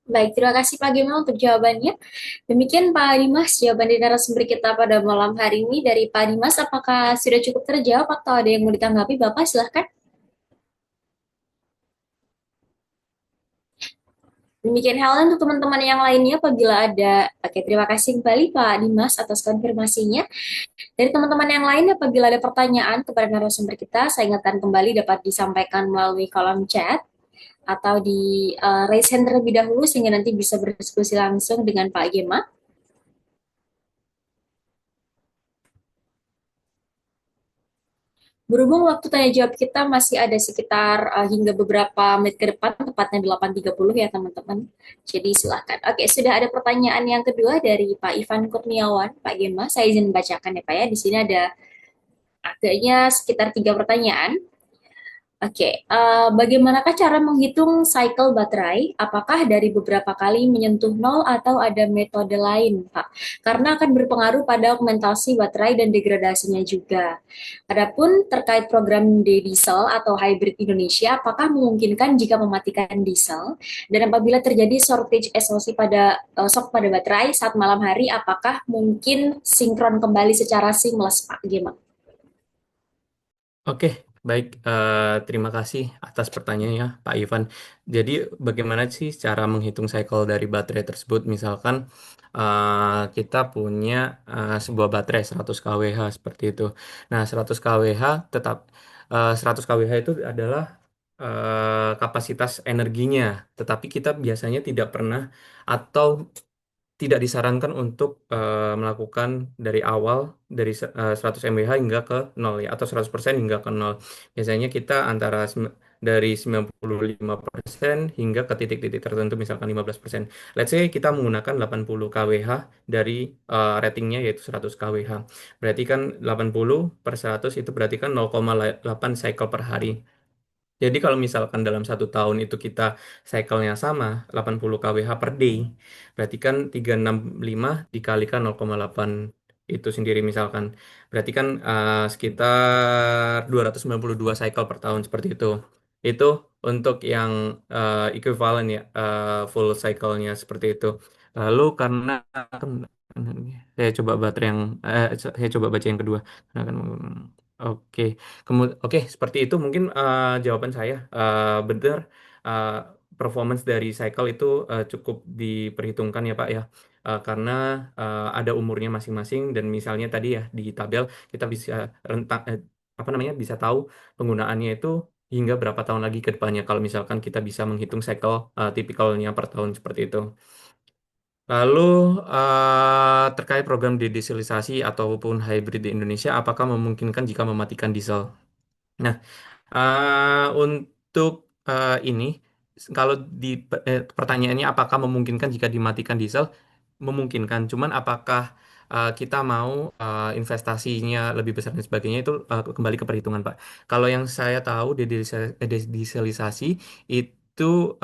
Speaker 1: Baik, terima kasih Pak Gema untuk jawabannya. Demikian Pak Dimas, jawaban dari narasumber kita pada malam hari ini dari Pak Dimas. Apakah sudah cukup terjawab atau ada yang mau ditanggapi? Bapak silahkan. Demikian halnya untuk teman-teman yang lainnya apabila ada. Oke, terima kasih kembali Pak Dimas atas konfirmasinya. Dari teman-teman yang lain apabila ada pertanyaan kepada narasumber kita, saya ingatkan kembali dapat disampaikan melalui kolom chat atau di raise hand terlebih dahulu sehingga nanti bisa berdiskusi langsung dengan Pak Gema. Berhubung waktu tanya jawab kita masih ada sekitar hingga beberapa menit ke depan, tepatnya 8.30 ya teman-teman. Jadi silakan. Oke, sudah ada pertanyaan yang kedua dari Pak Ivan Kurniawan, Pak Gema. Saya izin bacakan ya Pak ya. Di sini ada agaknya sekitar 3 pertanyaan. Oke, bagaimanakah cara menghitung cycle baterai? Apakah dari beberapa kali menyentuh nol atau ada metode lain, Pak? Karena akan berpengaruh pada augmentasi baterai dan degradasinya juga. Adapun terkait program diesel atau hybrid Indonesia, apakah memungkinkan jika mematikan diesel? Dan apabila terjadi shortage SOC pada shock pada baterai saat malam hari, apakah mungkin sinkron kembali secara seamless, Pak? Gimana?
Speaker 2: Oke, baik. Terima kasih atas pertanyaannya, Pak Ivan. Jadi, bagaimana sih cara menghitung cycle dari baterai tersebut? Misalkan kita punya sebuah baterai 100 kWh seperti itu. Nah, 100 kWh tetap 100 kWh itu adalah kapasitas energinya, tetapi kita biasanya tidak pernah atau tidak disarankan untuk melakukan dari awal dari 100 mWh hingga ke nol ya atau 100% hingga ke nol. Biasanya kita antara dari 95% hingga ke titik-titik tertentu misalkan 15%. Let's say kita menggunakan 80 kWh dari ratingnya yaitu 100 kWh. Berarti kan 80 per 100 itu berarti kan 0,8 cycle per hari. Jadi kalau misalkan dalam 1 tahun itu kita cycle-nya sama 80 kWh per day, berarti kan 365 dikalikan 0,8 itu sendiri misalkan. Berarti kan sekitar 292 cycle per tahun seperti itu. Itu untuk yang equivalent ya, full cycle-nya seperti itu. Lalu karena saya coba baterai yang saya coba baca yang kedua. Karena kan oke. Oke, seperti itu mungkin jawaban saya. Benar, eh, performance dari cycle itu cukup diperhitungkan ya Pak ya. Karena ada umurnya masing-masing dan misalnya tadi ya di tabel kita bisa rentak apa namanya bisa tahu penggunaannya itu hingga berapa tahun lagi ke depannya kalau misalkan kita bisa menghitung cycle tipikalnya per tahun seperti itu. Lalu terkait program dedieselisasi ataupun hybrid di Indonesia, apakah memungkinkan jika mematikan diesel? Nah, untuk ini, kalau di pertanyaannya apakah memungkinkan jika dimatikan diesel? Memungkinkan, cuman apakah kita mau investasinya lebih besar dan sebagainya itu kembali ke perhitungan, Pak. Kalau yang saya tahu dedieselisasi itu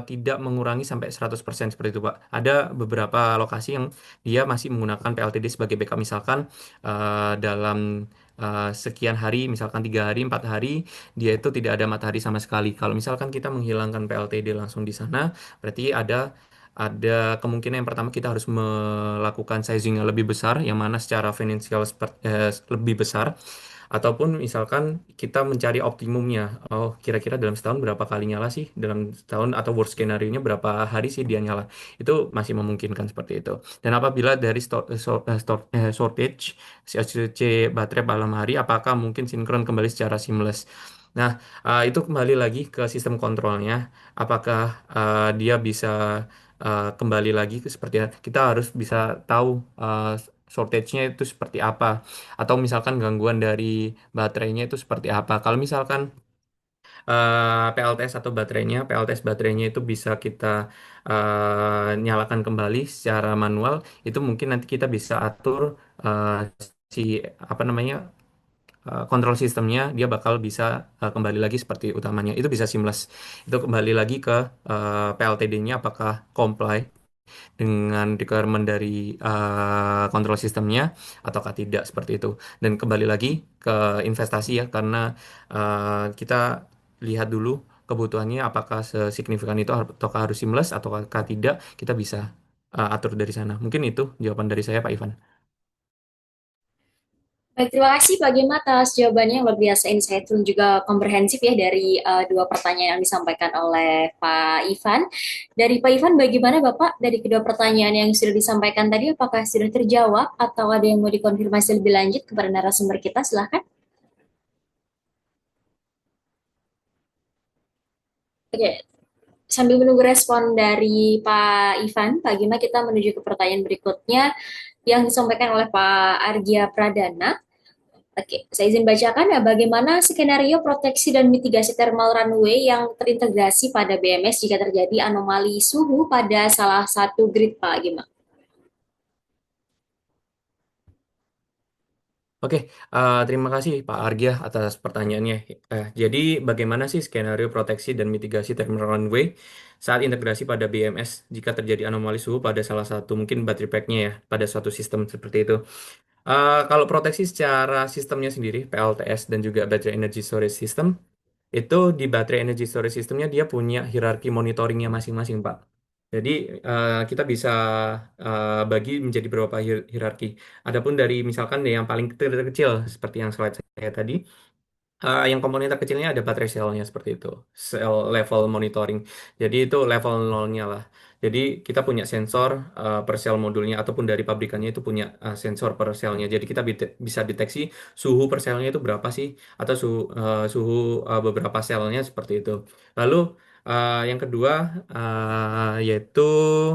Speaker 2: tidak mengurangi sampai 100% seperti itu, Pak. Ada beberapa lokasi yang dia masih menggunakan PLTD sebagai backup, misalkan dalam sekian hari, misalkan 3 hari, 4 hari, dia itu tidak ada matahari sama sekali. Kalau misalkan kita menghilangkan PLTD langsung di sana, berarti ada kemungkinan yang pertama kita harus melakukan sizing yang lebih besar, yang mana secara finansial lebih besar. Ataupun misalkan kita mencari optimumnya. Oh, kira-kira dalam setahun berapa kali nyala sih? Dalam setahun atau worst scenario-nya berapa hari sih dia nyala? Itu masih memungkinkan seperti itu. Dan apabila dari shortage COC baterai malam hari, apakah mungkin sinkron kembali secara seamless? Nah, itu kembali lagi ke sistem kontrolnya. Apakah dia bisa kembali lagi ke seperti kita harus bisa tahu shortage-nya itu seperti apa atau misalkan gangguan dari baterainya itu seperti apa. Kalau misalkan PLTS atau baterainya, PLTS baterainya itu bisa kita nyalakan kembali secara manual, itu mungkin nanti kita bisa atur si apa namanya kontrol sistemnya dia bakal bisa kembali lagi seperti utamanya. Itu bisa seamless. Itu kembali lagi ke PLTD-nya apakah comply dengan requirement dari kontrol sistemnya ataukah tidak seperti itu. Dan kembali lagi ke investasi ya, karena kita lihat dulu kebutuhannya apakah sesignifikan itu ataukah harus seamless ataukah tidak, kita bisa atur dari sana. Mungkin itu jawaban dari saya, Pak Ivan.
Speaker 1: Baik, terima kasih Pak Gema atas jawabannya yang luar biasa insightful dan juga komprehensif ya dari dua pertanyaan yang disampaikan oleh Pak Ivan. Dari Pak Ivan, bagaimana Bapak dari kedua pertanyaan yang sudah disampaikan tadi, apakah sudah terjawab atau ada yang mau dikonfirmasi lebih lanjut kepada narasumber kita? Silahkan. Oke, sambil menunggu respon dari Pak Ivan, Pak Gema, kita menuju ke pertanyaan berikutnya yang disampaikan oleh Pak Argia Pradana. Oke, saya izin bacakan ya, bagaimana skenario proteksi dan mitigasi thermal runway yang terintegrasi pada BMS jika terjadi anomali suhu pada salah satu grid, Pak Gima?
Speaker 2: Oke, terima kasih Pak Argia atas pertanyaannya. Jadi bagaimana sih skenario proteksi dan mitigasi thermal runway saat integrasi pada BMS jika terjadi anomali suhu pada salah satu mungkin battery pack-nya ya, pada suatu sistem seperti itu? Kalau proteksi secara sistemnya sendiri, PLTS dan juga Battery Energy Storage System, itu di baterai energy storage systemnya dia punya hierarki monitoringnya masing-masing, Pak. Jadi kita bisa bagi menjadi beberapa hierarki. Adapun dari misalkan yang paling terkecil seperti yang slide saya tadi, yang komponen terkecilnya ada baterai selnya seperti itu, sel level monitoring. Jadi itu level nolnya lah. Jadi kita punya sensor per sel modulnya ataupun dari pabrikannya itu punya sensor per selnya. Jadi kita bisa deteksi suhu per selnya itu berapa sih atau suhu beberapa selnya seperti itu. Lalu yang kedua yaitu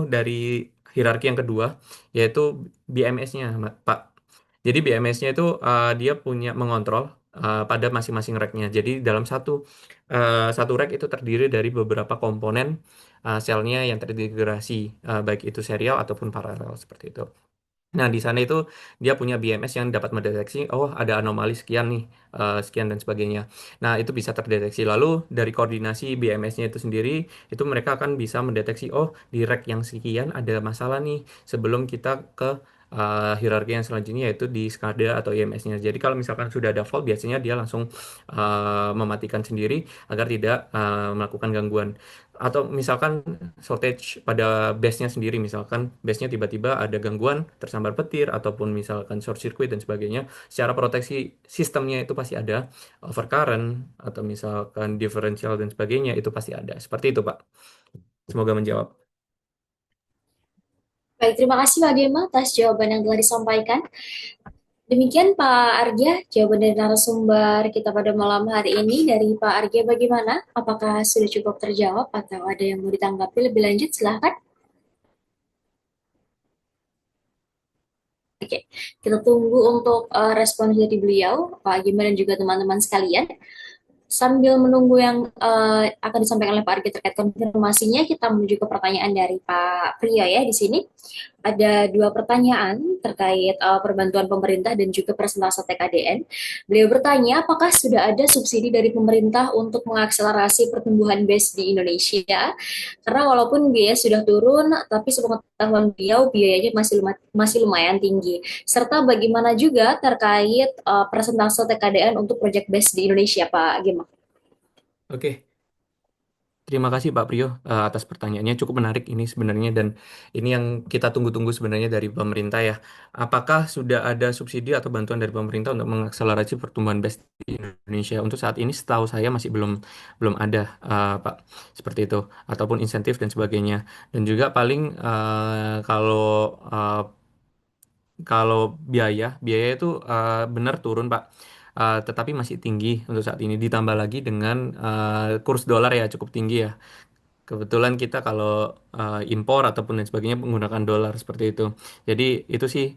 Speaker 2: dari hierarki yang kedua yaitu BMS-nya, Pak. Jadi BMS-nya itu dia punya mengontrol pada masing-masing rack-nya. Jadi dalam satu rack itu terdiri dari beberapa komponen selnya yang terintegrasi, baik itu serial ataupun paralel seperti itu. Nah, di sana itu dia punya BMS yang dapat mendeteksi, oh ada anomali sekian nih, sekian dan sebagainya. Nah, itu bisa terdeteksi. Lalu dari koordinasi BMS-nya itu sendiri, itu mereka akan bisa mendeteksi, oh di rack yang sekian ada masalah nih, sebelum kita ke hierarki yang selanjutnya yaitu di SCADA atau IMS-nya. Jadi kalau misalkan sudah ada fault, biasanya dia langsung mematikan sendiri agar tidak melakukan gangguan. Atau misalkan shortage pada base-nya sendiri, misalkan base-nya tiba-tiba ada gangguan tersambar petir ataupun misalkan short circuit dan sebagainya, secara proteksi sistemnya itu pasti ada overcurrent atau misalkan differential dan sebagainya itu pasti ada. Seperti itu, Pak. Semoga menjawab.
Speaker 1: Baik, terima kasih Pak Gema atas jawaban yang telah disampaikan. Demikian Pak Argia, jawaban dari narasumber kita pada malam hari ini. Dari Pak Argia bagaimana? Apakah sudah cukup terjawab atau ada yang mau ditanggapi lebih lanjut? Silahkan. Oke, kita tunggu untuk respon dari beliau, Pak Gima dan juga teman-teman sekalian. Sambil menunggu yang akan disampaikan oleh Pak Argi terkait konfirmasinya, kita menuju ke pertanyaan dari Pak Priyo ya di sini. Ada dua pertanyaan terkait perbantuan pemerintah dan juga persentase TKDN. Beliau bertanya, apakah sudah ada subsidi dari pemerintah untuk mengakselerasi pertumbuhan BES di Indonesia? Karena walaupun biaya sudah turun, tapi sepengetahuan beliau biayanya masih lumayan tinggi. Serta bagaimana juga terkait persentase TKDN untuk proyek BES di Indonesia, Pak Gema?
Speaker 2: Oke, terima kasih Pak Priyo atas pertanyaannya. Cukup menarik ini sebenarnya dan ini yang kita tunggu-tunggu sebenarnya dari pemerintah ya. Apakah sudah ada subsidi atau bantuan dari pemerintah untuk mengakselerasi pertumbuhan BES di Indonesia? Untuk saat ini setahu saya masih belum belum ada Pak seperti itu ataupun insentif dan sebagainya. Dan juga paling kalau uh, kalau biaya itu benar turun Pak. Tetapi masih tinggi untuk saat ini ditambah lagi dengan kurs dolar ya cukup tinggi ya. Kebetulan kita kalau impor ataupun lain sebagainya menggunakan dolar seperti itu. Jadi itu sih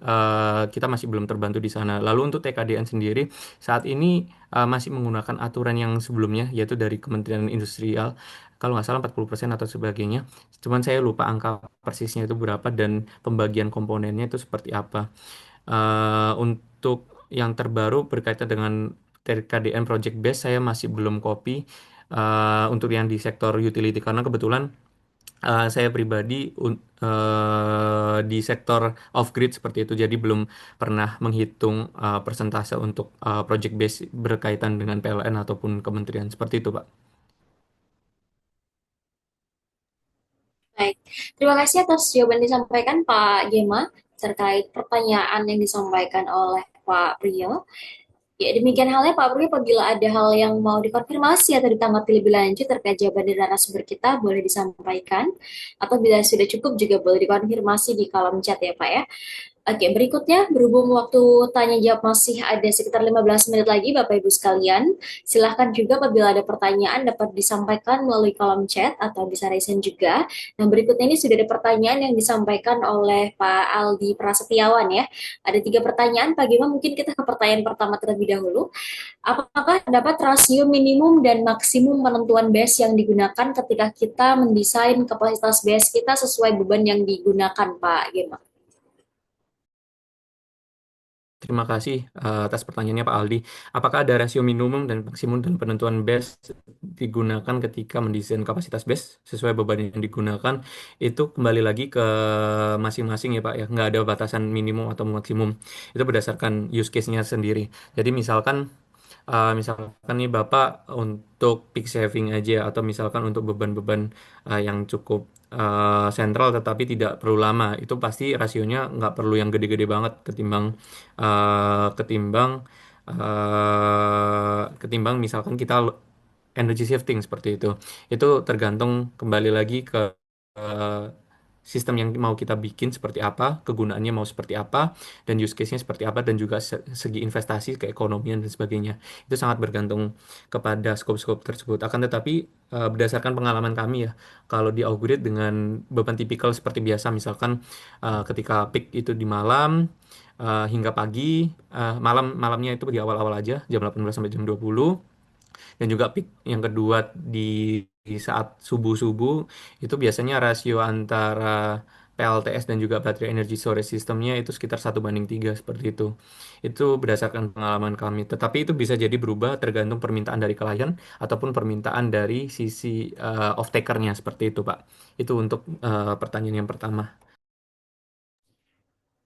Speaker 2: kita masih belum terbantu di sana. Lalu untuk TKDN sendiri saat ini masih menggunakan aturan yang sebelumnya yaitu dari Kementerian Industrial kalau nggak salah 40% atau sebagainya. Cuman saya lupa angka persisnya itu berapa dan pembagian komponennya itu seperti apa. Untuk yang terbaru berkaitan dengan TKDN Project Base saya masih belum copy untuk yang di sektor utility karena kebetulan Saya pribadi di sektor off grid seperti itu, jadi belum pernah menghitung persentase untuk project base berkaitan dengan PLN ataupun kementerian seperti itu, Pak.
Speaker 1: Baik, terima kasih atas jawaban disampaikan Pak Gema terkait pertanyaan yang disampaikan oleh Pak Priyo. Ya, demikian halnya Pak Priyo, apabila ada hal yang mau dikonfirmasi atau ditanggapi lebih lanjut terkait jawaban dari narasumber kita, boleh disampaikan. Atau bila sudah cukup juga boleh dikonfirmasi di kolom chat ya Pak ya. Oke, berikutnya berhubung waktu tanya jawab masih ada sekitar 15 menit lagi Bapak Ibu sekalian, silahkan juga apabila ada pertanyaan dapat disampaikan melalui kolom chat atau bisa raise hand juga. Nah, berikutnya ini sudah ada pertanyaan yang disampaikan oleh Pak Aldi Prasetyawan ya. Ada 3 pertanyaan, Pak Gema mungkin kita ke pertanyaan pertama terlebih dahulu. Apakah dapat rasio minimum dan maksimum penentuan BES yang digunakan ketika kita mendesain kapasitas BES kita sesuai beban yang digunakan Pak Gema?
Speaker 2: Terima kasih atas pertanyaannya Pak Aldi. Apakah ada rasio minimum dan maksimum dan penentuan BES digunakan ketika mendesain kapasitas BES sesuai beban yang digunakan? Itu kembali lagi ke masing-masing ya Pak ya. Nggak ada batasan minimum atau maksimum. Itu berdasarkan use case-nya sendiri. Jadi misalkan nih Bapak untuk peak saving aja atau misalkan untuk beban-beban yang cukup sentral tetapi tidak perlu lama, itu pasti rasionya nggak perlu yang gede-gede banget ketimbang ketimbang misalkan kita energy shifting seperti itu. Itu tergantung kembali lagi ke eh, sistem yang mau kita bikin seperti apa, kegunaannya mau seperti apa, dan use case-nya seperti apa, dan juga segi investasi, keekonomian, dan sebagainya. Itu sangat bergantung kepada scope-scope tersebut. Akan tetapi, berdasarkan pengalaman kami ya, kalau di off-grid dengan beban tipikal seperti biasa, misalkan ketika peak itu di malam, hingga pagi, malamnya itu di awal-awal aja, jam 18 sampai jam 20, dan juga peak yang kedua di saat subuh-subuh itu biasanya rasio antara PLTS dan juga baterai energy storage systemnya itu sekitar 1:3 seperti itu. Itu berdasarkan pengalaman kami. Tetapi itu bisa jadi berubah tergantung permintaan dari klien ataupun permintaan dari sisi off-takernya seperti itu, Pak. Itu untuk pertanyaan yang pertama.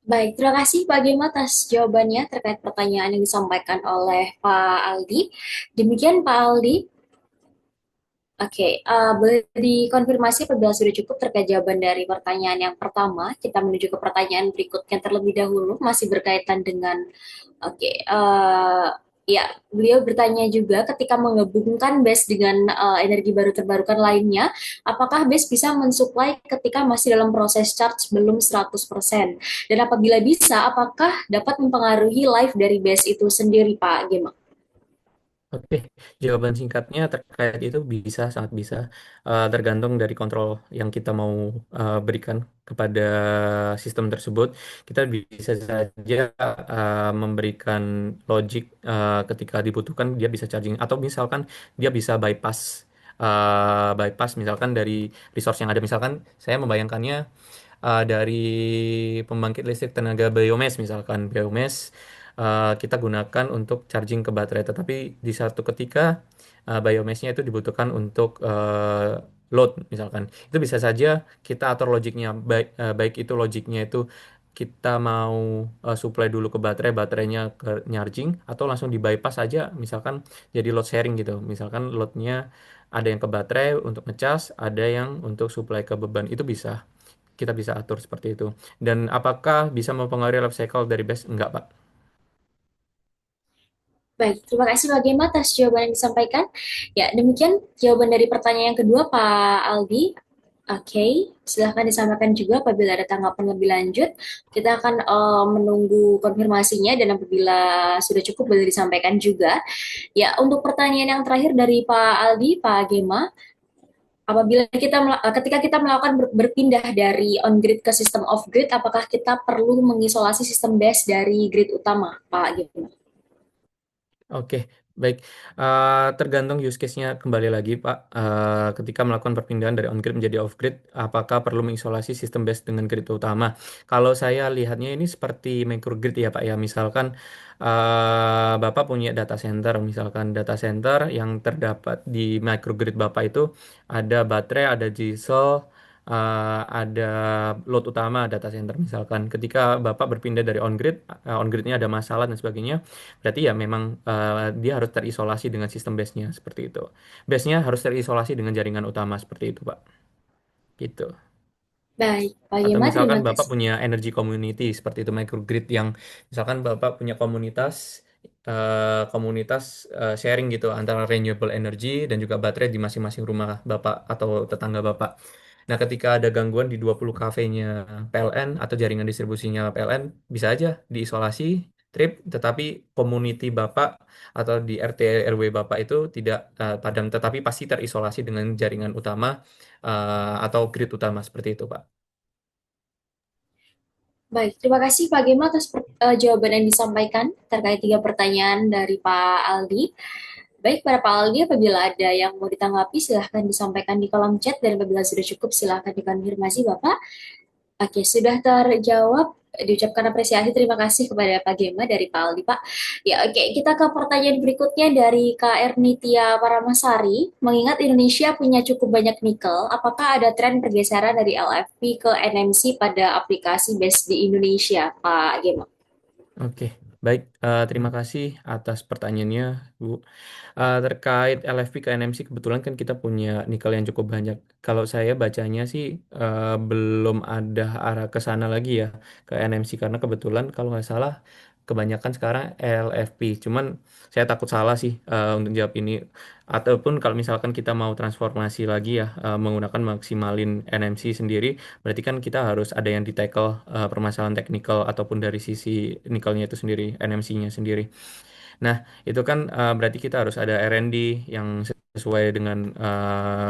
Speaker 1: Baik, terima kasih Pak Gema atas jawabannya terkait pertanyaan yang disampaikan oleh Pak Aldi. Demikian Pak Aldi. Oke, boleh dikonfirmasi apabila sudah cukup terkait jawaban dari pertanyaan yang pertama. Kita menuju ke pertanyaan berikutnya terlebih dahulu, masih berkaitan dengan, oke, ya, beliau bertanya juga ketika menggabungkan BES dengan energi baru terbarukan lainnya, apakah BES bisa mensuplai ketika masih dalam proses charge belum 100%? Dan apabila bisa, apakah dapat mempengaruhi life dari BES itu sendiri, Pak Gema?
Speaker 2: Oke, jawaban singkatnya terkait itu bisa, sangat bisa. Tergantung dari kontrol yang kita mau berikan kepada sistem tersebut. Kita bisa saja memberikan logic ketika dibutuhkan dia bisa charging, atau misalkan dia bisa bypass misalkan dari resource yang ada. Misalkan saya membayangkannya dari pembangkit listrik tenaga biomes, misalkan biomes kita gunakan untuk charging ke baterai, tetapi di satu ketika biomesnya itu dibutuhkan untuk load misalkan, itu bisa saja kita atur logiknya, baik itu logiknya itu kita mau supply dulu ke baterai, baterainya ke charging, atau langsung di bypass aja misalkan jadi load sharing gitu, misalkan loadnya ada yang ke baterai untuk ngecas, ada yang untuk supply ke beban, itu bisa kita bisa atur seperti itu. Dan apakah bisa mempengaruhi life cycle dari base? Enggak, Pak.
Speaker 1: Baik, terima kasih Pak Gema atas jawaban yang disampaikan. Ya, demikian jawaban dari pertanyaan yang kedua, Pak Aldi. Oke, silahkan disampaikan juga apabila ada tanggapan lebih lanjut. Kita akan menunggu konfirmasinya dan apabila sudah cukup boleh disampaikan juga. Ya, untuk pertanyaan yang terakhir dari Pak Aldi, Pak Gema, apabila ketika kita melakukan berpindah dari on grid ke sistem off grid, apakah kita perlu mengisolasi sistem base dari grid utama, Pak Gema?
Speaker 2: Oke, baik. Tergantung use case-nya kembali lagi, Pak. Ketika melakukan perpindahan dari on-grid menjadi off-grid, apakah perlu mengisolasi sistem base dengan grid utama? Kalau saya lihatnya ini seperti microgrid ya, Pak ya. Misalkan Bapak punya data center, misalkan data center yang terdapat di microgrid Bapak itu ada baterai, ada diesel, ada load utama data center misalkan. Ketika Bapak berpindah dari on gridnya ada masalah dan sebagainya, berarti ya memang dia harus terisolasi dengan sistem base-nya seperti itu. Base-nya harus terisolasi dengan jaringan utama seperti itu, Pak. Gitu.
Speaker 1: Baik, Pak
Speaker 2: Atau
Speaker 1: Gema,
Speaker 2: misalkan
Speaker 1: terima
Speaker 2: Bapak
Speaker 1: kasih.
Speaker 2: punya energy community seperti itu microgrid yang misalkan Bapak punya komunitas sharing gitu antara renewable energy dan juga baterai di masing-masing rumah Bapak atau tetangga Bapak. Nah, ketika ada gangguan di 20 kafenya PLN atau jaringan distribusinya PLN, bisa aja diisolasi trip, tetapi community Bapak atau di RT RW Bapak itu tidak padam, tetapi pasti terisolasi dengan jaringan utama atau grid utama seperti itu, Pak.
Speaker 1: Baik, terima kasih Pak Gema atas jawaban yang disampaikan terkait tiga pertanyaan dari Pak Aldi. Baik, para Pak Aldi, apabila ada yang mau ditanggapi, silahkan disampaikan di kolom chat, dan apabila sudah cukup, silahkan dikonfirmasi Bapak. Oke, sudah terjawab. Diucapkan apresiasi, terima kasih kepada Pak Gema dari Pak Aldi, Pak. Ya, oke, kita ke pertanyaan berikutnya dari Kak Ernitia Paramasari. Mengingat Indonesia punya cukup banyak nikel, apakah ada tren pergeseran dari LFP ke NMC pada aplikasi base di Indonesia, Pak Gema?
Speaker 2: Oke, baik. Terima kasih atas pertanyaannya, Bu. Terkait LFP ke NMC, kebetulan kan kita punya nikel yang cukup banyak. Kalau saya bacanya sih belum ada arah ke sana lagi ya, ke NMC. Karena kebetulan kalau nggak salah, kebanyakan sekarang LFP. Cuman saya takut salah sih untuk jawab ini. Ataupun kalau misalkan kita mau transformasi lagi ya, menggunakan maksimalin NMC sendiri, berarti kan kita harus ada yang di-tackle permasalahan teknikal ataupun dari sisi nikelnya itu sendiri, NMC-nya sendiri. Nah, itu kan berarti kita harus ada R&D yang sesuai dengan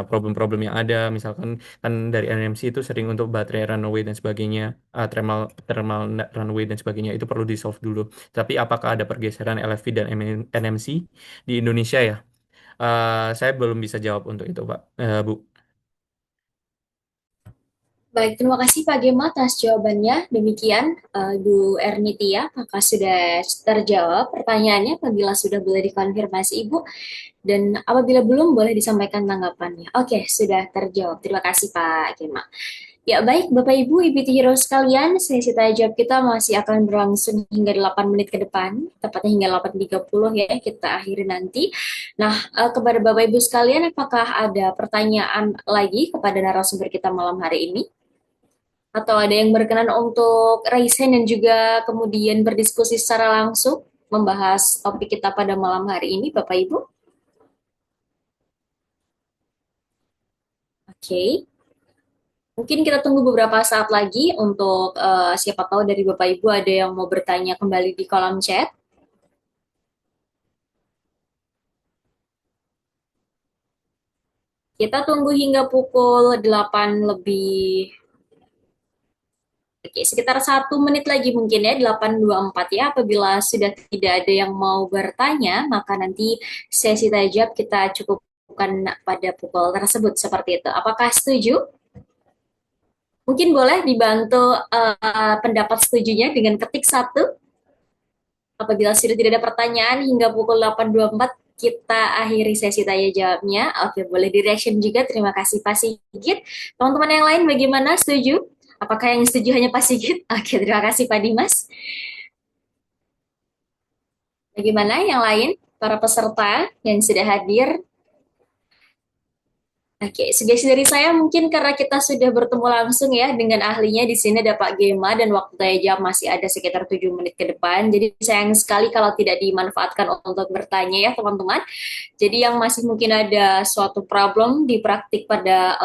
Speaker 2: problem-problem yang ada. Misalkan kan dari NMC itu sering untuk baterai runaway dan sebagainya, thermal thermal runaway dan sebagainya itu perlu di-solve dulu. Tapi apakah ada pergeseran LFP dan NMC di Indonesia ya? Saya belum bisa jawab untuk itu, Pak. Bu.
Speaker 1: Baik, terima kasih Pak Gema atas jawabannya. Demikian, Bu Ernitia, apakah sudah terjawab pertanyaannya? Apabila sudah, boleh dikonfirmasi Ibu. Dan apabila belum, boleh disampaikan tanggapannya. Oke, sudah terjawab. Terima kasih Pak Gema. Ya baik, Bapak Ibu, Ibu Hero sekalian, sesi tanya jawab kita masih akan berlangsung hingga 8 menit ke depan, tepatnya hingga 8.30 ya, kita akhiri nanti. Nah, kepada Bapak Ibu sekalian, apakah ada pertanyaan lagi kepada narasumber kita malam hari ini? Atau ada yang berkenan untuk raise hand dan juga kemudian berdiskusi secara langsung membahas topik kita pada malam hari ini, Bapak Ibu? Oke. Mungkin kita tunggu beberapa saat lagi untuk siapa tahu dari Bapak Ibu ada yang mau bertanya kembali di kolom chat. Kita tunggu hingga pukul 8 lebih, oke, sekitar 1 menit lagi mungkin ya, 8.24 ya. Apabila sudah tidak ada yang mau bertanya, maka nanti sesi tanya jawab kita cukupkan pada pukul tersebut seperti itu. Apakah setuju? Mungkin boleh dibantu pendapat setujunya dengan ketik satu. Apabila sudah tidak ada pertanyaan hingga pukul 8.24, kita akhiri sesi tanya jawabnya. Oke, boleh di reaction juga. Terima kasih Pak Sigit. Teman-teman yang lain bagaimana? Setuju? Apakah yang setuju hanya Pak Sigit? Oke, terima kasih Pak Dimas. Bagaimana yang lain? Para peserta yang sudah hadir. Oke, sugesti dari saya mungkin karena kita sudah bertemu langsung ya dengan ahlinya di sini ada Pak Gema, dan waktu tanya jawab masih ada sekitar 7 menit ke depan. Jadi sayang sekali kalau tidak dimanfaatkan untuk bertanya ya teman-teman. Jadi yang masih mungkin ada suatu problem di praktik pada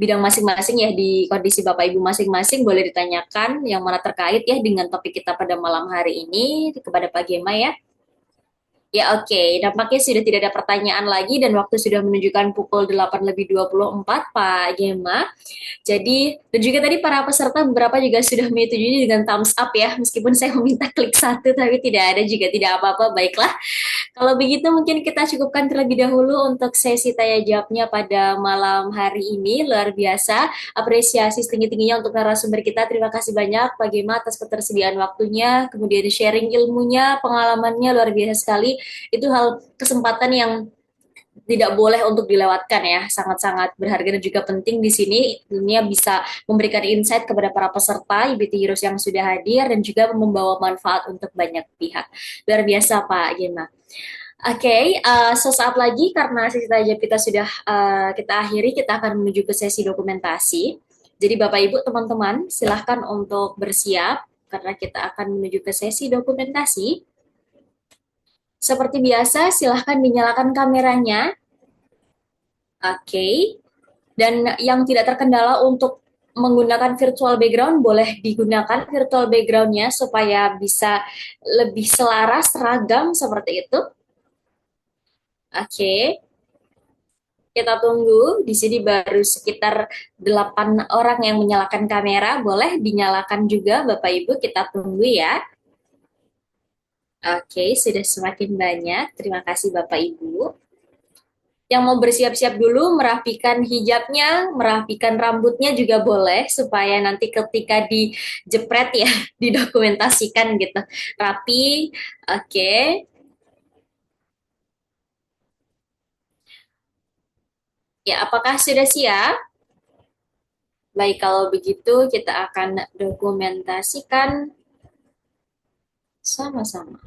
Speaker 1: bidang masing-masing ya, di kondisi Bapak Ibu masing-masing, boleh ditanyakan yang mana terkait ya dengan topik kita pada malam hari ini kepada Pak Gema ya. Ya oke, nampaknya sudah tidak ada pertanyaan lagi dan waktu sudah menunjukkan pukul 8.24 Pak Gema. Jadi, dan juga tadi para peserta beberapa juga sudah menyetujui dengan thumbs up ya, meskipun saya meminta klik satu tapi tidak ada juga, tidak apa-apa, baiklah. Kalau begitu mungkin kita cukupkan terlebih dahulu untuk sesi tanya jawabnya pada malam hari ini. Luar biasa, apresiasi setinggi-tingginya untuk narasumber kita. Terima kasih banyak Pak Gema atas ketersediaan waktunya, kemudian sharing ilmunya, pengalamannya luar biasa sekali. Itu hal kesempatan yang tidak boleh untuk dilewatkan ya, sangat-sangat berharga dan juga penting di sini. Dunia bisa memberikan insight kepada para peserta IBT Heroes yang sudah hadir dan juga membawa manfaat untuk banyak pihak. Luar biasa Pak Gema. Oke, sesaat lagi karena sesi tanya jawab kita sudah kita akhiri, kita akan menuju ke sesi dokumentasi. Jadi Bapak Ibu teman-teman silahkan untuk bersiap karena kita akan menuju ke sesi dokumentasi. Seperti biasa, silahkan dinyalakan kameranya. Oke. Dan yang tidak terkendala untuk menggunakan virtual background, boleh digunakan virtual backgroundnya supaya bisa lebih selaras, seragam seperti itu. Oke. Kita tunggu. Di sini baru sekitar 8 orang yang menyalakan kamera. Boleh dinyalakan juga Bapak Ibu, kita tunggu ya. Oke, sudah semakin banyak. Terima kasih Bapak Ibu. Yang mau bersiap-siap dulu, merapikan hijabnya, merapikan rambutnya juga boleh, supaya nanti ketika dijepret ya, didokumentasikan gitu. Rapi, oke. Ya, apakah sudah siap? Baik, kalau begitu kita akan dokumentasikan sama-sama.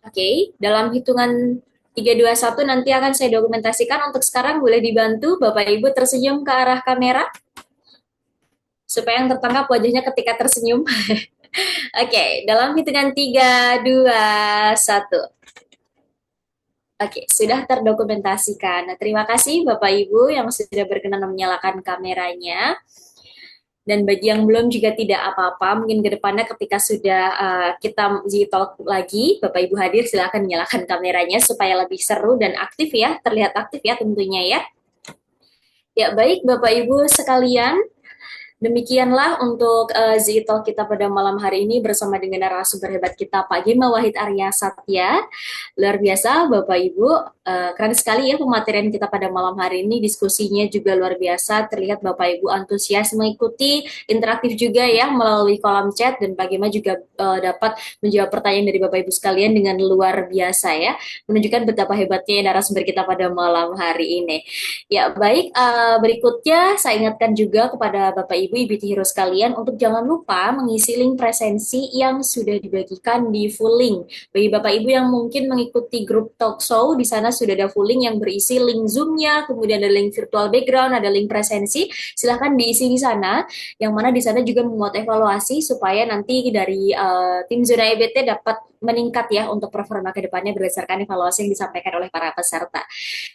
Speaker 1: Oke, dalam hitungan 3, 2, 1 nanti akan saya dokumentasikan. Untuk sekarang boleh dibantu Bapak Ibu tersenyum ke arah kamera supaya yang tertangkap wajahnya ketika tersenyum. Oke, dalam hitungan 3, 2, 1. Oke, sudah terdokumentasikan. Nah, terima kasih Bapak Ibu yang sudah berkenan menyalakan kameranya. Dan bagi yang belum juga tidak apa-apa, mungkin ke depannya ketika sudah kita Talk lagi, Bapak Ibu hadir, silakan nyalakan kameranya supaya lebih seru dan aktif ya, terlihat aktif ya tentunya ya. Ya baik Bapak Ibu sekalian, demikianlah untuk Talk kita pada malam hari ini bersama dengan narasumber hebat kita Pak Gema Wahid Arya Satya. Luar biasa Bapak Ibu, keren sekali ya pematerian kita pada malam hari ini, diskusinya juga luar biasa, terlihat Bapak Ibu antusias mengikuti, interaktif juga ya melalui kolom chat, dan Pak Gema juga dapat menjawab pertanyaan dari Bapak Ibu sekalian dengan luar biasa ya, menunjukkan betapa hebatnya narasumber kita pada malam hari ini. Ya, baik. Berikutnya saya ingatkan juga kepada Bapak Ibu IBT Hero sekalian untuk jangan lupa mengisi link presensi yang sudah dibagikan di full link. Bagi Bapak Ibu yang mungkin mengikuti grup talk show, di sana sudah ada full link yang berisi link Zoom-nya, kemudian ada link virtual background, ada link presensi. Silahkan diisi di sana, yang mana di sana juga memuat evaluasi supaya nanti dari tim Zona EBT dapat meningkat ya untuk performa ke depannya berdasarkan evaluasi yang disampaikan oleh para peserta.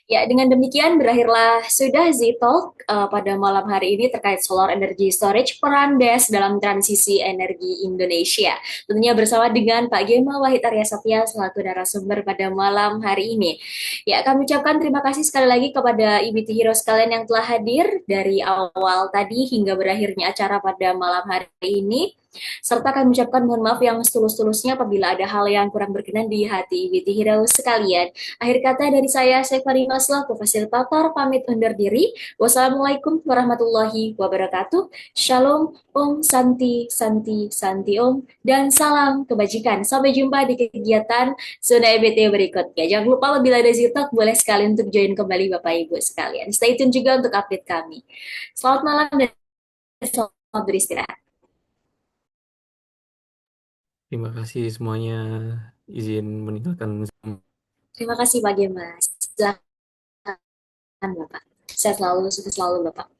Speaker 1: Ya, dengan demikian berakhirlah sudah Z-Talk pada malam hari ini terkait solar energy storage peran BES dalam transisi energi Indonesia. Tentunya bersama dengan Pak Gema Wahid Arya Satya selaku narasumber pada malam hari ini. Ya, kami ucapkan terima kasih sekali lagi kepada IBT Hero sekalian yang telah hadir dari awal tadi hingga berakhirnya acara pada malam hari ini. Serta kami ucapkan mohon maaf yang setulus-tulusnya apabila ada hal yang kurang berkenan di hati IBT Hero sekalian. Akhir kata dari saya Farima selaku fasilitator pamit undur diri. Wassalamualaikum warahmatullahi wabarakatuh. Shalom, Om Santi, Santi, Santi Om, dan salam kebajikan. Sampai jumpa di kegiatan Zona EBT berikutnya. Jangan lupa apabila ada zitok, boleh sekali untuk join kembali Bapak Ibu sekalian. Stay tune juga untuk update kami. Selamat malam dan selamat beristirahat.
Speaker 2: Terima kasih semuanya. Izin meninggalkan Zoom.
Speaker 1: Terima kasih Pak Gemas. Silakan Bapak. Saya selalu, sukses selalu Bapak.